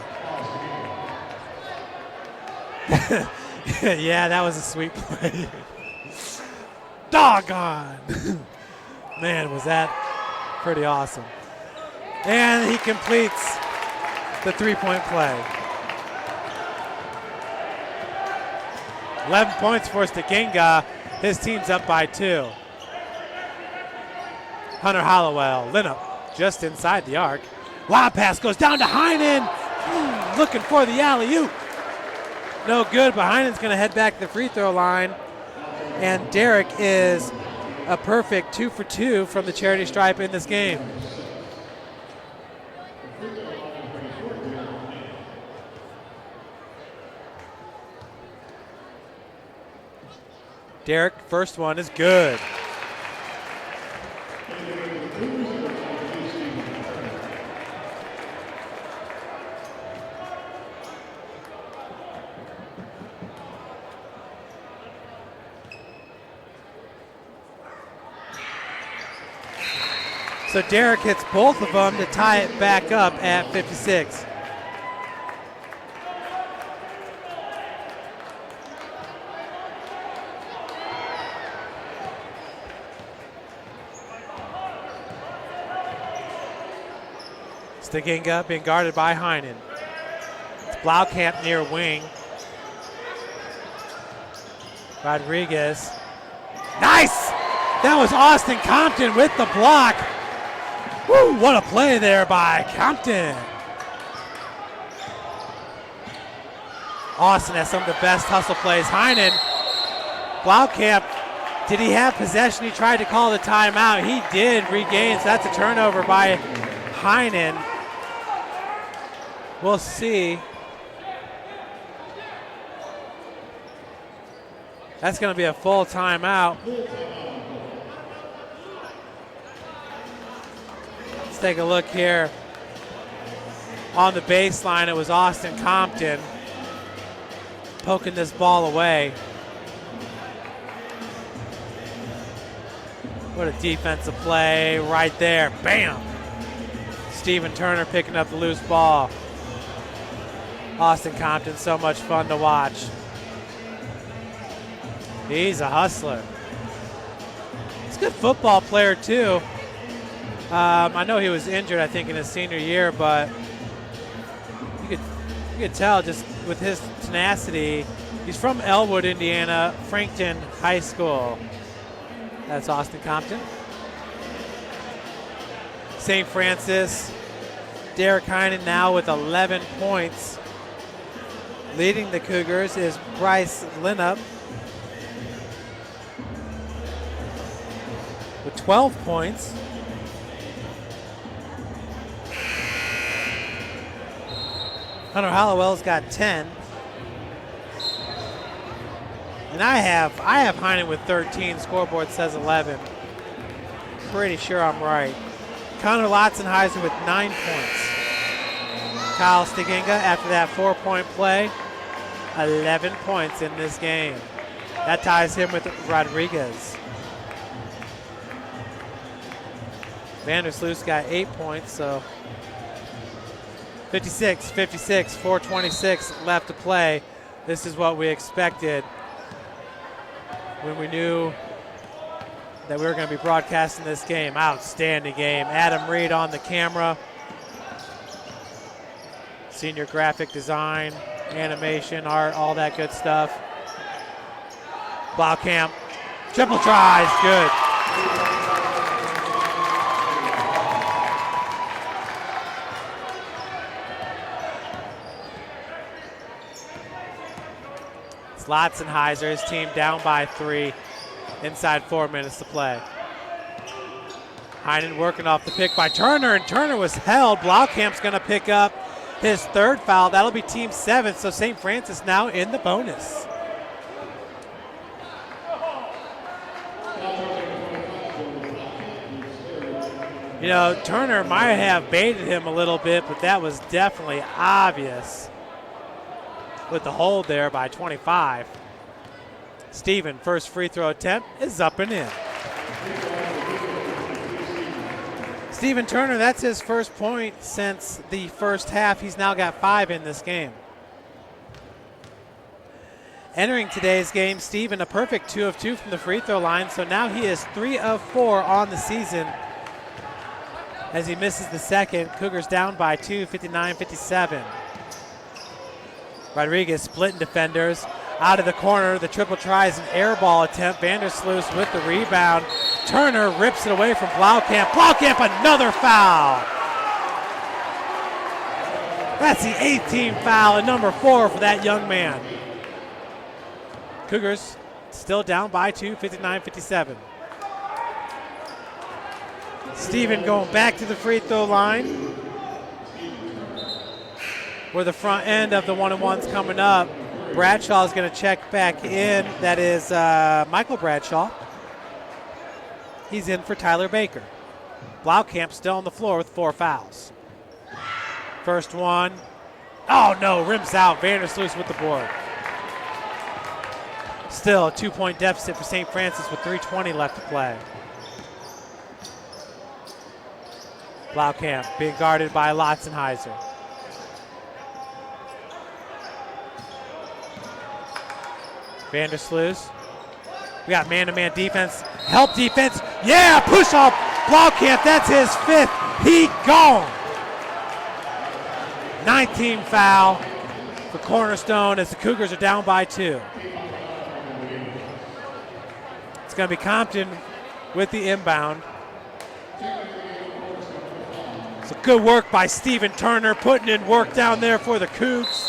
Yeah, that was a sweet play. Doggone. Man, was that pretty awesome. And he completes the three-point play. 11 points for Staginga. His team's up by 2. Hunter Hollowell, Linnup just inside the arc. Lob pass goes down to Heinen. Looking for the alley-oop. No good, but Heinen's going to head back to the free throw line. And Derek is a perfect 2 for 2 from the charity stripe in this game. Derek, first one is good. So Derek hits both of them to tie it back up at 56. Staginga being guarded by Heinen. It's Blaukamp near wing. Rodriguez. Nice! That was Austin Compton with the block. Woo, what a play there by Compton. Austin has some of the best hustle plays. Heinen, Blaukamp, did he have possession? He tried to call the timeout. He did regain, so that's a turnover by Heinen. We'll see. That's going to be a full timeout. Let's take a look here. On the baseline, it was Austin Compton poking this ball away. What a defensive play right there. Bam! Stephen Turner picking up the loose ball. Austin Compton, so much fun to watch. He's a hustler. He's a good football player, too. I know he was injured, I think, in his senior year, but you could tell just with his tenacity. He's from Elwood, Indiana, Frankton High School. That's Austin Compton. St. Francis, Derek Heinen now with 11 points. Leading the Cougars is Bryce Linnup with 12 points. Hunter Hollowell's got 10. And I have Heinen with 13. Scoreboard says 11. Pretty sure I'm right. Connor Lotzenheiser with 9 points. Kyle Stiginga, after that 4-point play, 11 points in this game. That ties him with Rodriguez. Vandersloot got 8 points, so 56, 4:26 left to play. This is what we expected when we knew that we were going to be broadcasting this game. Outstanding game. Adam Reed on the camera. Senior graphic design, animation, art, all that good stuff. Blaukamp, triple tries, good. It's Lotzenheiser, his team down by 3, inside 4 minutes to play. Heinen working off the pick by Turner, and Turner was held. Blaukamp's going to pick up his 3rd foul. That'll be team 7th, so St. Francis now in the bonus. You know, Turner might have baited him a little bit, but that was definitely obvious with the hold there by 25. Steven, first free throw attempt is up and in. Steven Turner, that's his first point since the first half. He's now got 5 in this game. Entering today's game, Steven, a perfect 2 of 2 from the free throw line, so now he is 3 of 4 on the season as he misses the second. Cougars down by 2, 59-57. Rodriguez splitting defenders. Out of the corner, the triple try is an air ball attempt. Vandersloot with the rebound. Turner rips it away from Blaukamp. Blaukamp, another foul. That's the 18th foul and number 4 for that young man. Cougars still down by 2, 59-57. Steven going back to the free throw line, where the front end of the 1-on-one's coming up. Bradshaw is going to check back in. That is Michael Bradshaw. He's in for Tyler Baker. Blaukamp still on the floor with 4 fouls. First one. Oh no, rims out. Vandersloot with the board. Still a 2-point deficit for St. Francis with 3:20 left to play. Blaukamp being guarded by Lotzenheiser. Vandersloot. We got man-to-man defense. Help defense. Yeah, push off Blaukamp. That's his 5th. He gone. 19 foul for Cornerstone as the Cougars are down by 2. It's going to be Compton with the inbound. So good work by Steven Turner, putting in work down there for the Cougs.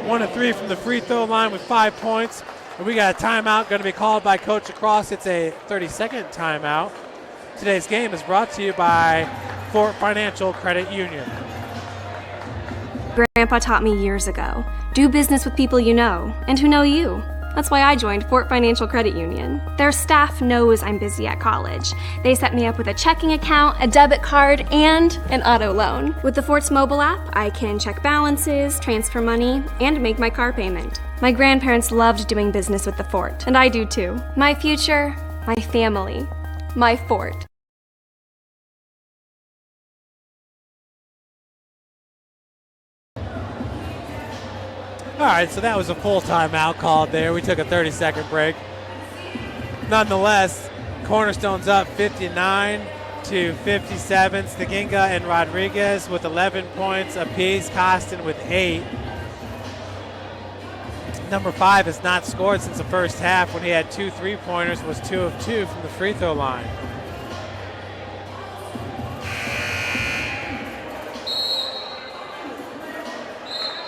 1 of 3 from the free throw line with 5 points. And we got a timeout going to be called by Coach Across. It's a 30-second timeout. Today's game is brought to you by Fort Financial Credit Union. Grandpa taught me years ago, do business with people you know and who know you. That's why I joined Fort Financial Credit Union. Their staff knows I'm busy at college. They set me up with a checking account, a debit card, and an auto loan. With the Fort's mobile app, I can check balances, transfer money, and make my car payment. My grandparents loved doing business with the Fort, and I do too. My future my family, my fort. All right, so that was a full timeout called there. We took a 30-second break. Nonetheless, Cornerstone's up 59 to 57. Staginga and Rodriguez with 11 points apiece. Costin with 8. Number 5 has not scored since the first half when he had 2 3-pointers, was 2 of 2 from the free throw line.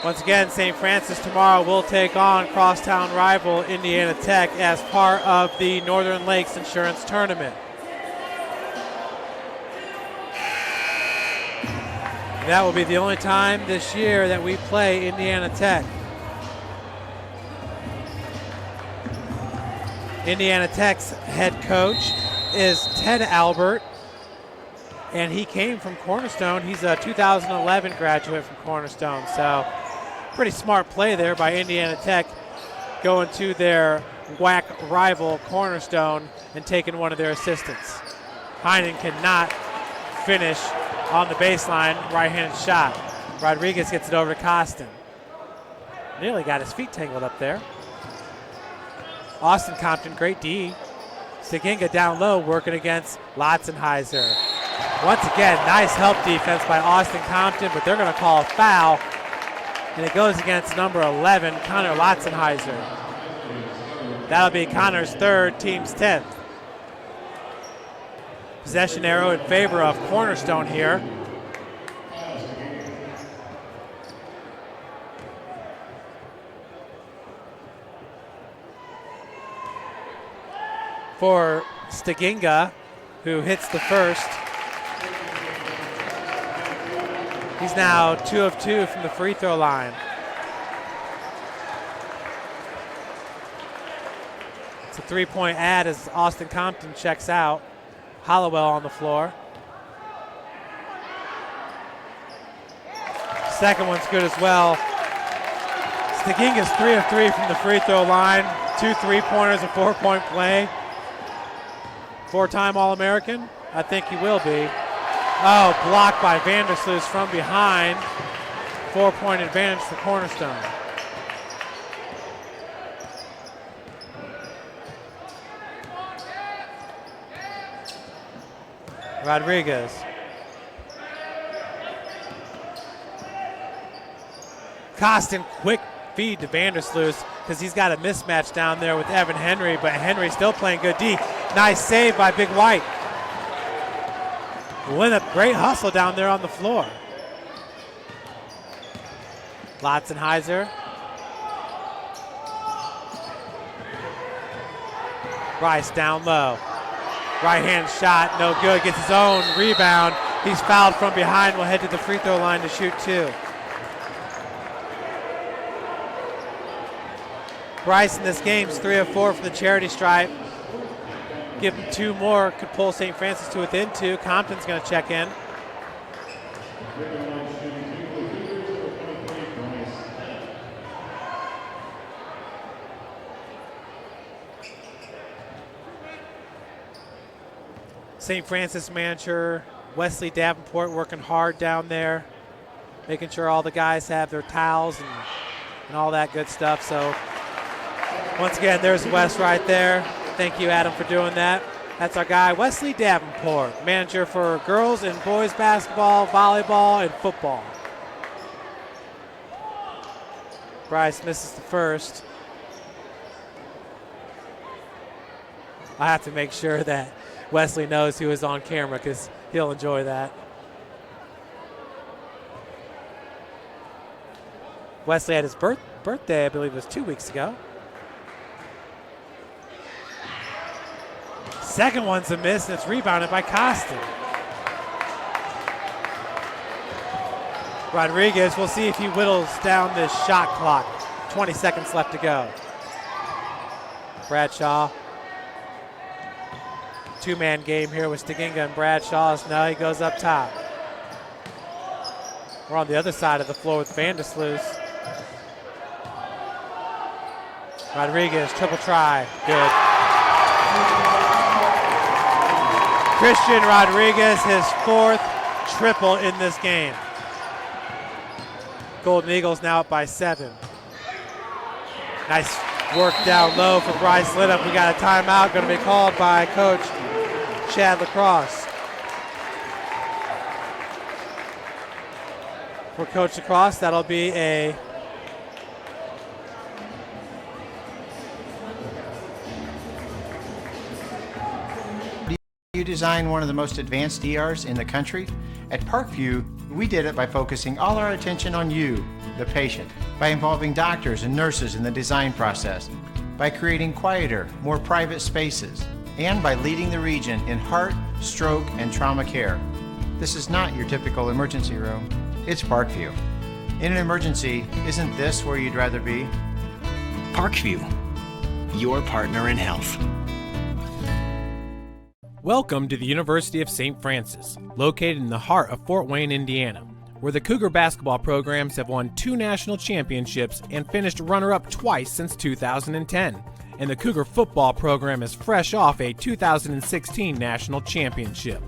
Once again, St. Francis tomorrow will take on crosstown rival Indiana Tech as part of the Northern Lakes Insurance Tournament. That will be the only time this year that we play Indiana Tech. Indiana Tech's head coach is Ted Albert, and he came from Cornerstone. He's a 2011 graduate from Cornerstone, so pretty smart play there by Indiana Tech, going to their WAC rival Cornerstone and taking one of their assistants. Heinen cannot finish on the baseline, right-handed shot. Rodriguez gets it over to Costin. Nearly got his feet tangled up there. Austin Compton, great D. Staginga down low, working against Lotzenheiser. Once again, nice help defense by Austin Compton, but they're going to call a foul, and it goes against number 11, Connor Lotzenheiser. That'll be Connor's 3rd, team's 10th. Possession arrow in favor of Cornerstone here. For Staginga, who hits the first. He's now 2 of 2 from the free throw line. It's a 3-point ad as Austin Compton checks out. Hollowell on the floor. Second one's good as well. Staginga's 3 of 3 from the free throw line. 2 3-pointers, a 4-point play. 4-time All-American? I think he will be. Oh, blocked by Vandersloot from behind. 4-point advantage for Cornerstone. Rodriguez. Costin, quick feed to Vandersloot because he's got a mismatch down there with Evan Henry, but Henry still playing good D. Nice save by Big White. Linnup, great hustle down there on the floor. Lotzenheiser. Rice down low. Right-hand shot, no good. Gets his own rebound. He's fouled from behind. Will head to the free throw line to shoot 2. Bryce in this game is 3 of 4 from the charity stripe. Give him 2 more, could pull St. Francis to within 2. Compton's going to check in. St. Francis manager Wesley Davenport working hard down there, making sure all the guys have their towels and all that good stuff. So once again, there's Wes right there. Thank you, Adam, for doing that. That's our guy, Wesley Davenport, manager for girls and boys basketball, volleyball, and football. Bryce misses the first. I have to make sure that Wesley knows he was on camera because he'll enjoy that. Wesley had his birthday, I believe it was 2 weeks ago. Second one's a miss, and it's rebounded by Costin. Rodriguez, we'll see if he whittles down this shot clock. 20 seconds left to go. Bradshaw. 2-man game here with Staginga and Bradshaw. Now he goes up top. We're on the other side of the floor with Vandersloot. Rodriguez, triple try, good. Christian Rodriguez, his fourth triple in this game. Golden Eagles now up by 7. Nice work down low for Bryce Linup. We got a timeout going to be called by Coach Chad Lacrosse. For Coach Lacrosse, that'll be a You design one of the most advanced ERs in the country? At Parkview, we did it by focusing all our attention on you, the patient, by involving doctors and nurses in the design process, by creating quieter, more private spaces, and by leading the region in heart, stroke, and trauma care. This is not your typical emergency room. It's Parkview. In an emergency, isn't this where you'd rather be? Parkview, your partner in health. Welcome to the University of St. Francis, located in the heart of Fort Wayne, Indiana, where the Cougar basketball programs have won 2 national championships and finished runner-up twice since 2010. And the Cougar football program is fresh off a 2016 national championship.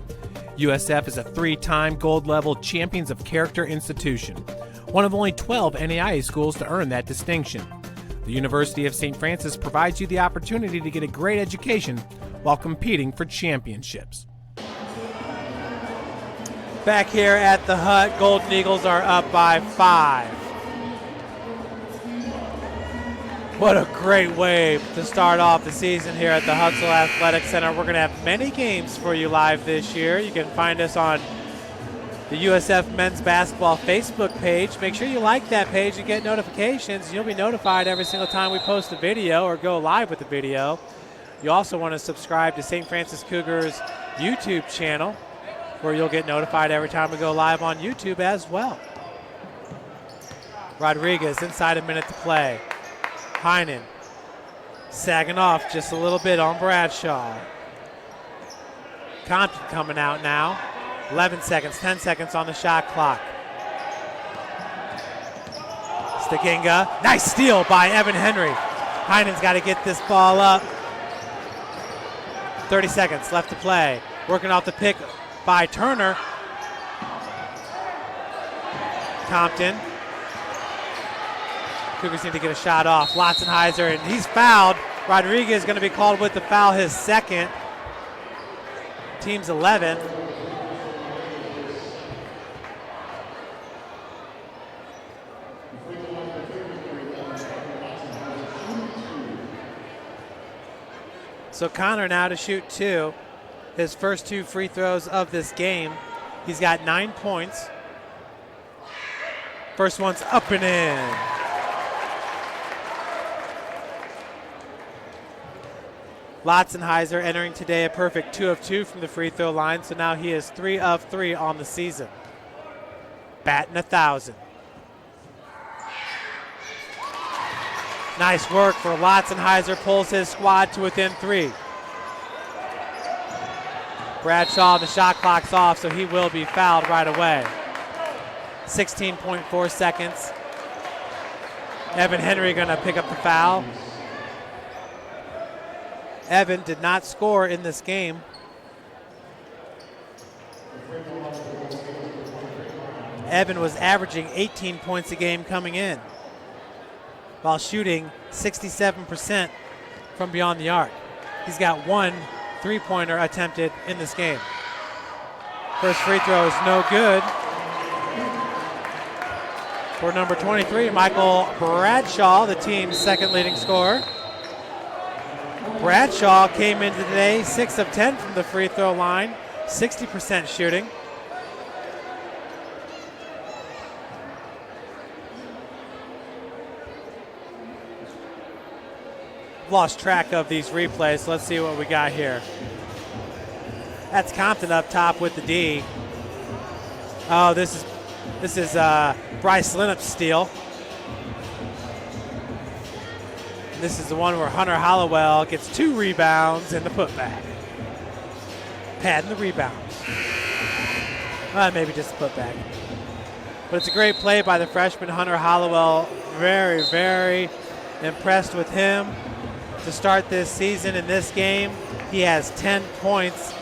USF is a 3-time gold-level Champions of Character institution, one of only 12 NAIA schools to earn that distinction. The University of St. Francis provides you the opportunity to get a great education while competing for championships. Back here at the Hut, Golden Eagles are up by 5. What a great way to start off the season here at the Hutzel Athletic Center. We're going to have many games for you live this year. You can find us on the USF Men's Basketball Facebook page. Make sure you like that page and get notifications. You'll be notified every single time we post a video or go live with a video. You also want to subscribe to St. Francis Cougars YouTube channel, where you'll get notified every time we go live on YouTube as well. Rodriguez inside a minute to play. Heinen sagging off just a little bit on Bradshaw. Compton coming out now. 11 seconds, 10 seconds on the shot clock. Staginga, nice steal by Evan Henry. Heinen's got to get this ball up. 30 seconds left to play. Working off the pick by Turner. Compton. Cougars need to get a shot off. Lotzenheiser, and he's fouled. Rodriguez is going to be called with the foul, his second. Team's 11. So Connor now to shoot 2. His first 2 free throws of this game. He's got 9 points. First one's up and in. Lotzenheiser entering today a perfect 2 of 2 from the free throw line, so now he is 3 of 3 on the season. Batting 1,000. Nice work for Lotzenheiser, pulls his squad to within 3. Bradshaw, the shot clock's off, so he will be fouled right away. 16.4 seconds. Evan Henry gonna pick up the foul. Evan did not score in this game. Evan was averaging 18 points a game coming in, while shooting 67% from beyond the arc. He's got 1 3-pointer attempted in this game. First free throw is no good. For number 23, Michael Bradshaw, the team's second leading scorer. Bradshaw came into today 6 of 10 from the free throw line, 60% shooting. Lost track of these replays, so let's see what we got here. That's Compton up top with the D. Oh, this is Bryce Linnup's steal. This is the one where Hunter Hollowell gets 2 rebounds and the putback. Padding the rebounds. Maybe just the putback. But it's a great play by the freshman Hunter Hollowell. Very, very impressed with him to start this season. In this game, he has 10 points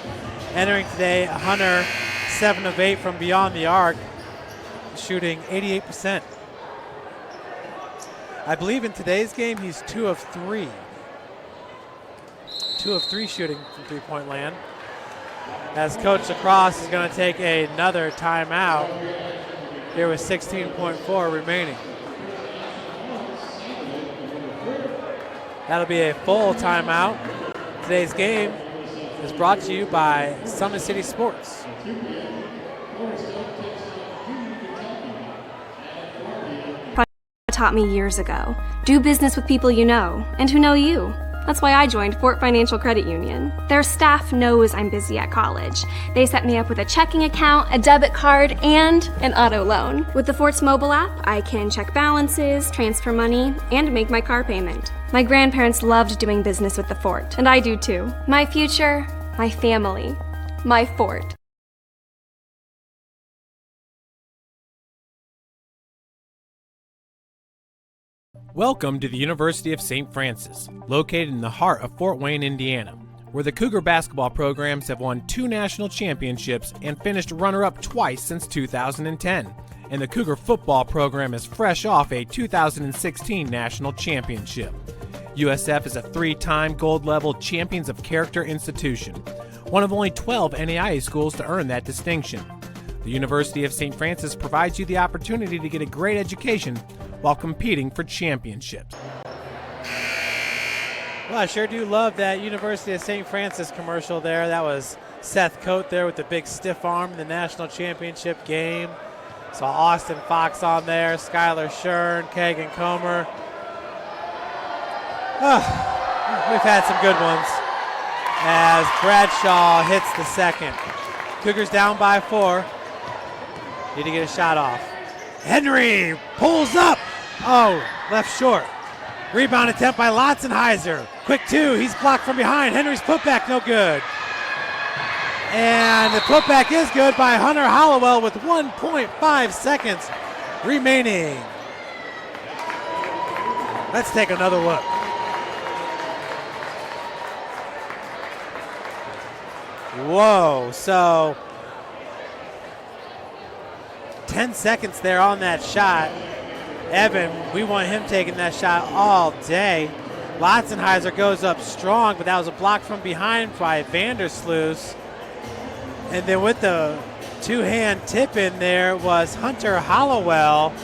Entering today, Hunter, 7 of 8 from beyond the arc, shooting 88%. I believe in today's game, he's 2 of 3. 2 of 3 shooting from three-point land. As Coach Lacrosse is going to take another timeout here with 16.4 remaining. That'll be a full timeout. Today's game is brought to you by Summit City Sports. Taught me years ago. Do business with people you know and who know you. That's why I joined Fort Financial Credit Union. Their staff knows I'm busy at college. They set me up with a checking account, a debit card, and an auto loan. With the Fort's mobile app, I can check balances, transfer money, and make my car payment. My grandparents loved doing business with the Fort, and I do too. My future, my family, my Fort. Welcome to the University of St. Francis, located in the heart of Fort Wayne, Indiana, where the Cougar basketball programs have won 2 national championships and finished runner-up twice since 2010. And the Cougar football program is fresh off a 2016 national championship. USF is a 3-time gold-level Champions of Character institution, one of only 12 NAIA schools to earn that distinction. The University of St. Francis provides you the opportunity to get a great education while competing for championships. Well, I sure do love that University of St. Francis commercial there. That was Seth Coate there with the big stiff arm in the national championship game. Saw Austin Fox on there, Skylar Shern, Kagan Comer. We've had some good ones as Bradshaw hits the second. Cougars down by 4. Need to get a shot off. Henry pulls up. Oh, left short. Rebound attempt by Lotzenheiser. Quick 2. He's blocked from behind. Henry's putback no good. And the putback is good by Hunter Hollowell with 1.5 seconds remaining. Let's take another look. Whoa, so 10 seconds there on that shot. Evan, we want him taking that shot all day. Lotzenheiser goes up strong, but that was a block from behind by Vandersloot. And then with the 2-hand tip in there was Hunter Hollowell,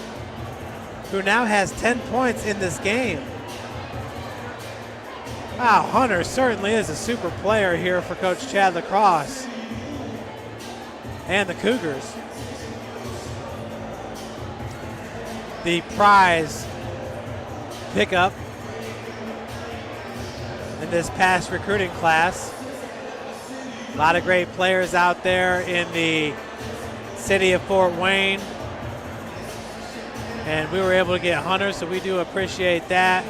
who now has 10 points in this game. Wow, Hunter certainly is a super player here for Coach Chad Lacrosse and the Cougars. The prize pickup in this past recruiting class. A lot of great players out there in the city of Fort Wayne. And we were able to get Hunter, so we do appreciate that.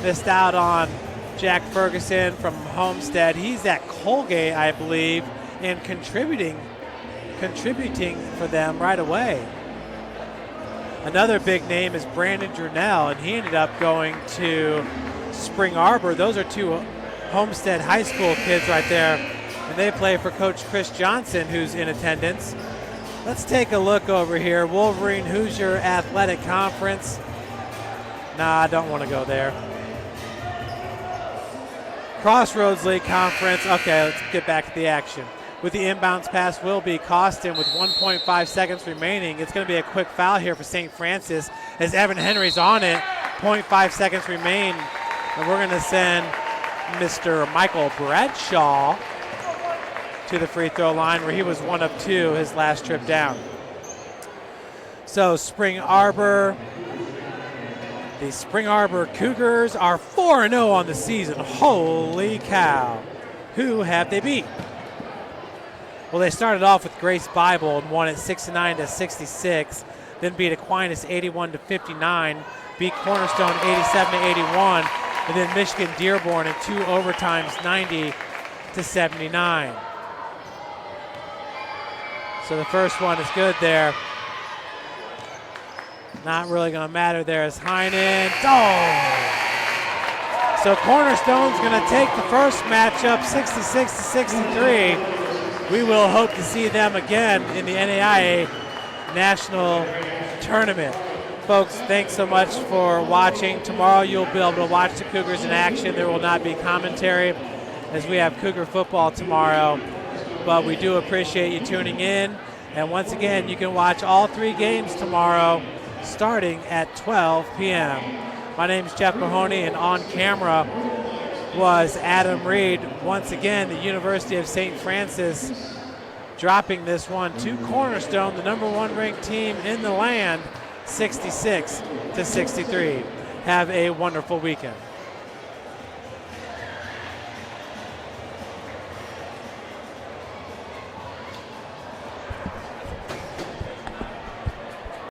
Missed out on Jack Ferguson from Homestead. He's at Colgate, I believe, and contributing for them right away. Another big name is Brandon Jurnell, and he ended up going to Spring Arbor. Those are 2 Homestead High School kids right there, and they play for Coach Chris Johnson, who's in attendance. Let's take a look over here. Wolverine Hoosier Athletic Conference. Nah, I don't want to go there. Crossroads League Conference. Okay, let's get back to the action. With the inbounds pass will be Costin with 1.5 seconds remaining. It's going to be a quick foul here for St. Francis as Evan Henry's on it. 0.5 seconds remain. And we're going to send Mr. Michael Bradshaw to the free throw line where he was 1 of 2 his last trip down. So Spring Arbor, the Spring Arbor Cougars are 4-0 on the season. Holy cow. Who have they beat? Well, they started off with Grace Bible and won it 69-66, then beat Aquinas 81-59, beat Cornerstone 87-81, and then Michigan Dearborn in 2 overtimes 90-79. So the first one is good there. Not really going to matter there as Heinen. Oh! So Cornerstone's going to take the first matchup 66-63. we will hope to see them again in the NAIA National Tournament. Folks, thanks so much for watching. Tomorrow you'll be able to watch the Cougars in action. There will not be commentary as we have Cougar football tomorrow, but we do appreciate you tuning in. And once again, you can watch all 3 games tomorrow starting at 12 p.m. My name is Jeff Mahoney, and on camera was Adam Reed. Once again, the University of St. Francis dropping this one to Cornerstone, the number 1 ranked team in the land, 66-63. Have a wonderful weekend.